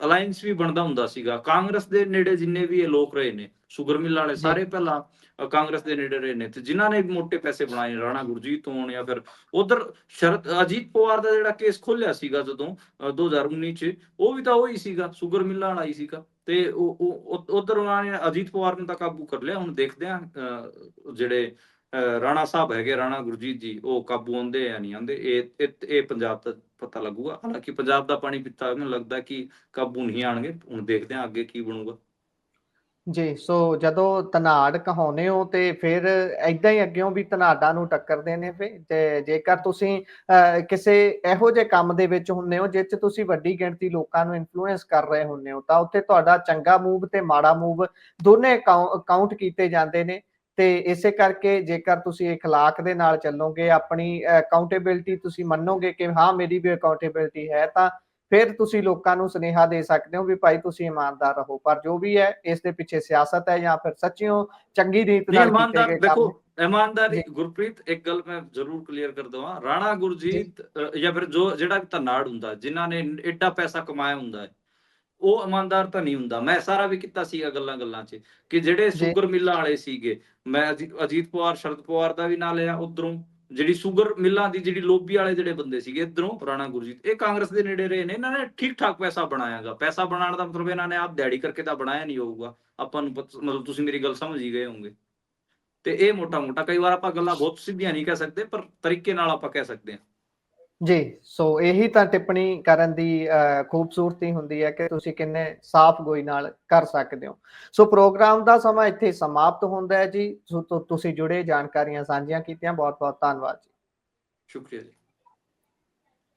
ਅਲਾਈਅੰਸ ਵੀ ਬਣਦਾ ਹੁੰਦਾ ਸੀਗਾ, ਕਾਂਗਰਸ ਦੇ ਨੇੜੇ ਜਿੰਨੇ ਵੀ ਇਹ ਲੋਕ ਰਹੇ ਨੇ ਸ਼ੂਗਰ ਮਿੱਲ ਵਾਲੇ ਜੀ ਸਾਰੇ ਪਹਿਲਾਂ ਕਾਂਗਰਸ ਦੇ ਨੇੜੇ ਰਹੇ ਨੇ। ਤੇ ਜਿਨ੍ਹਾਂ ਨੇ ਮੋਟੇ ਪੈਸੇ ਬਣਾਏ, ਰਾਣਾ ਗੁਰਜੀਤ ਹੋਣ ਜਾਂ ਫਿਰ ਉਧਰ ਅਜੀਤ ਪਵਾਰ ਦਾ ਜਿਹੜਾ ਕੇਸ ਖੋਲਿਆ ਸੀਗਾ ਜਦੋਂ 2019 ਚ, ਉਹ ਵੀ ਤਾਂ ਉਹੀ ਸੀਗਾ, ਸ਼ੂਗਰ ਮਿੱਲਾਂ ਵਾਲਾ ਹੀ ਸੀਗਾ। ਤੇ ਉਧਰ ਉਹਨਾਂ ਨੇ ਅਜੀਤ ਪਵਾਰ ਨੂੰ ਤਾਂ ਕਾਬੂ ਕਰ ਲਿਆ। ਹੁਣ ਦੇਖਦੇ ਆ ਜਿਹੜੇ ਰਾਣਾ ਸਾਹਿਬ ਹੈਗੇ, ਰਾਣਾ ਗੁਰਜੀਤ ਜੀ, ਉਹ ਕਾਬੂ ਆਉਂਦੇ ਜਾਂ ਨਹੀਂ ਆਉਂਦੇ, ਇਹ ਪੰਜਾਬ ਦਾ ਪਤਾ ਲੱਗੂਗਾ। ਹਾਲਾਂਕਿ ਪੰਜਾਬ ਦਾ ਪਾਣੀ ਪੀਤਾ ਮੈਨੂੰ ਲੱਗਦਾ ਕਿ ਕਾਬੂ ਨਹੀਂ ਆਣਗੇ। ਹੁਣ ਦੇਖਦੇ ਆ ਅੱਗੇ ਕੀ ਬਣੂਗਾ। ਜੀ, ਸੋ ਜਦੋਂ ਧਨਾੜ ਕਹਾਉਂਦੇ ਹੋ ਤੇ ਫਿਰ ਏਦਾਂ ਹੀ ਅੱਗਿਓਂ ਵੀ ਧਨਾਡਾਂ ਨੂੰ ਟੱਕਰਦੇ ਨੇ ਫਿਰ। ਤੇ ਜੇਕਰ ਤੁਸੀਂ ਕਿਸੇ ਇਹੋ ਜਿਹੇ ਕੰਮ ਦੇ ਵਿੱਚ ਹੁੰਦੇ ਹੋ ਜਿਸ 'ਚ ਤੁਸੀਂ ਵੱਡੀ ਗਿਣਤੀ ਲੋਕਾਂ ਨੂੰ ਇਨਫਲੂਐਂਸ ਕਰ ਰਹੇ ਹੁੰਦੇ ਹੋ ਤਾਂ ਉੱਥੇ ਤੁਹਾਡਾ ਚੰਗਾ ਮੂਵ ਤੇ ਮਾੜਾ ਮੂਵ ਦੋਨੇ ਕਾਊਂਟ ਕੀਤੇ ਜਾਂਦੇ ਨੇ। ਤੇ ਇਸੇ ਕਰਕੇ ਜੇਕਰ ਤੁਸੀਂ ਇਖਲਾਕ ਦੇ ਨਾਲ ਚੱਲੋਗੇ, ਆਪਣੀ ਅਕਾਊਂਟੇਬਿਲਿਟੀ ਤੁਸੀਂ ਮੰਨੋਗੇ ਕਿ ਹਾਂ ਮੇਰੀ ਵੀ ਅਕਾਊਂਟੇਬਿਲਿਟੀ ਹੈ, ਤਾਂ ਫਿਰ ਤੁਸੀਂ ਲੋਕਾਂ ਨੂੰ ਸੁਨੇਹਾ ਦੇ ਸਕਦੇ ਹੋ ਵੀ ਭਾਈ ਤੁਸੀਂ ਇਮਾਨਦਾਰ ਰਹੋ। ਪਰ ਜੋ ਵੀ ਹੈ ਇਸ ਦੇ ਪਿੱਛੇ ਸਿਆਸਤ ਹੈ ਜਾਂ ਫਿਰ ਸੱਚਿਓ ਚੰਗੀ ਨੀਤ ਨਹੀਂ, ਨਾਲ ਕੀਤੇ ਇਮਾਨਦਾਰ ਗਏ ਦੇਖੋ, ਕੰਮ। ਇਮਾਨਦਾਰੀ ਜੀ ਗੁਰਪ੍ਰੀਤ, ਇੱਕ ਗੱਲ ਮੈਂ ਜ਼ਰੂਰ ਕਲੀਅਰ ਕਰ ਦਵਾਂ। ਰਾਣਾ ਜੀ ਗੁਰਜੀਤ ਜਾਂ ਫਿਰ ਜਿਹੜਾ ਵੀ ਧਨਾੜ ਹੁੰਦਾ ਜਿਨ੍ਹਾਂ ਨੇ ਏਡਾ ਪੈਸਾ ਕਮਾਇਆ ਹੁੰਦਾ ਹੈ, ਉਹ ਇਮਾਨਦਾਰ ਤਾਂ ਨਹੀਂ ਹੁੰਦਾ। ਮੈਂ ਸਾਰਾ ਵੀ ਕੀਤਾ ਸੀਗਾ ਗੱਲਾਂ 'ਚ ਕਿ ਜਿਹੜੇ ਜੀ ਸ਼ੂਗਰ ਮਿੱਲਾਂ ਵਾਲੇ ਸੀਗੇ, ਮੈਂ ਅਜੀਤ ਪਵਾਰ, ਸ਼ਰਦ ਪਵਾਰ ਦਾ ਵੀ ਨਾਂ ਲਿਆ ਉਧਰੋਂ, ਜਿਹੜੀ ਸ਼ੂਗਰ ਮਿੱਲਾਂ ਦੀ ਜਿਹੜੀ ਲੋਬੀ ਵਾਲੇ ਜਿਹੜੇ ਬੰਦੇ ਸੀਗੇ ਇਧਰੋਂ ਰਾਣਾ ਗੁਰਜੀਤ, ਇਹ ਕਾਂਗਰਸ ਦੇ ਨੇੜੇ ਰਹੇ ਨੇ। ਇਹਨਾਂ ਨੇ ਠੀਕ ਠਾਕ ਪੈਸਾ ਬਣਾਇਆਗਾ। ਪੈਸਾ ਬਣਾਉਣ ਦਾ ਮਤਲਬ ਇਹਨਾਂ ਨੇ ਆਪ ਦਿਹਾੜੀ ਕਰਕੇ ਤਾਂ ਬਣਾਇਆ ਨਹੀਂ ਹੋਊਗਾ। ਆਪਾਂ ਨੂੰ ਮਤਲਬ ਤੁਸੀਂ ਮੇਰੀ ਗੱਲ ਸਮਝ ਹੀ ਗਏ ਹੋਵੋਗੇ। ਤੇ ਇਹ ਮੋਟਾ ਮੋਟਾ ਕਈ ਵਾਰ ਆਪਾਂ ਗੱਲਾਂ ਬਹੁਤ ਸਿੱਧੀਆਂ ਨਹੀਂ ਕਹਿ ਸਕਦੇ, ਪਰ ਤਰੀਕੇ ਨਾਲ ਆਪਾਂ ਕਹਿ ਸਕਦੇ ਹਾਂ ਜੀ। ਸੋ ਇਹੀ ਤਾਂ ਟਿੱਪਣੀ ਕਰਨ ਦੀ ਖੂਬਸੂਰਤੀ ਹੁੰਦੀ ਹੈ ਕਿ ਤੁਸੀਂ ਕਿੰਨੇ ਸਾਫ਼ ਗੋਈ ਨਾਲ ਕਰ ਸਕਦੇ ਹੋ। ਸੋ ਪ੍ਰੋਗਰਾਮ ਦਾ ਸਮਾਂ ਇੱਥੇ ਸਮਾਪਤ ਹੁੰਦਾ ਹੈ ਜੀ। ਸੋ ਤੁਸੀਂ ਜੁੜੇ, ਜਾਣਕਾਰੀਆਂ ਸਾਂਝੀਆਂ ਕੀਤੀਆਂ, ਬਹੁਤ ਬਹੁਤ ਧੰਨਵਾਦ ਜੀ। ਸ਼ੁਕਰੀਆ ਜੀ।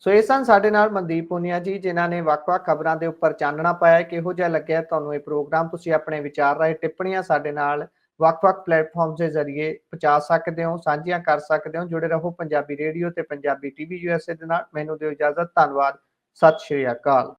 ਸੋ ਇਹ ਸਨ ਸਾਡੇ ਨਾਲ ਮਨਦੀਪ ਪੁਨੀਆ ਜੀ, ਜਿਨ੍ਹਾਂ ਨੇ ਵੱਖ-ਵੱਖ ਖਬਰਾਂ ਦੇ ਉੱਪਰ ਚਾਨਣਾ ਪਾਇਆ। ਕਿਹੋ ਜਿਹਾ ਲੱਗਿਆ ਤੁਹਾਨੂੰ ਇਹ ਪ੍ਰੋਗਰਾਮ? ਤੁਸੀਂ ਆਪਣੇ ਵਿਚਾਰ ਰਾਏ, ਟਿੱਪਣੀਆਂ ਸਾਡੇ ਨਾਲ ਵੱਖ-ਵੱਖ ਪਲੇਟਫਾਰਮਸ ਦੇ ਜ਼ਰੀਏ ਪਹੁੰਚਾ ਸਕਦੇ ਹੋ, ਸਾਂਝੀਆਂ ਕਰ ਸਕਦੇ ਹੋ। ਜੁੜੇ ਰਹੋ ਪੰਜਾਬੀ ਰੇਡੀਓ ਤੇ ਪੰਜਾਬੀ ਟੀਵੀ USA ਦੇ ਨਾਲ। ਮੈਨੂੰ ਦਿਓ ਇਜਾਜ਼ਤ। ਧੰਨਵਾਦ। ਸਤਿ ਸ਼੍ਰੀ ਅਕਾਲ।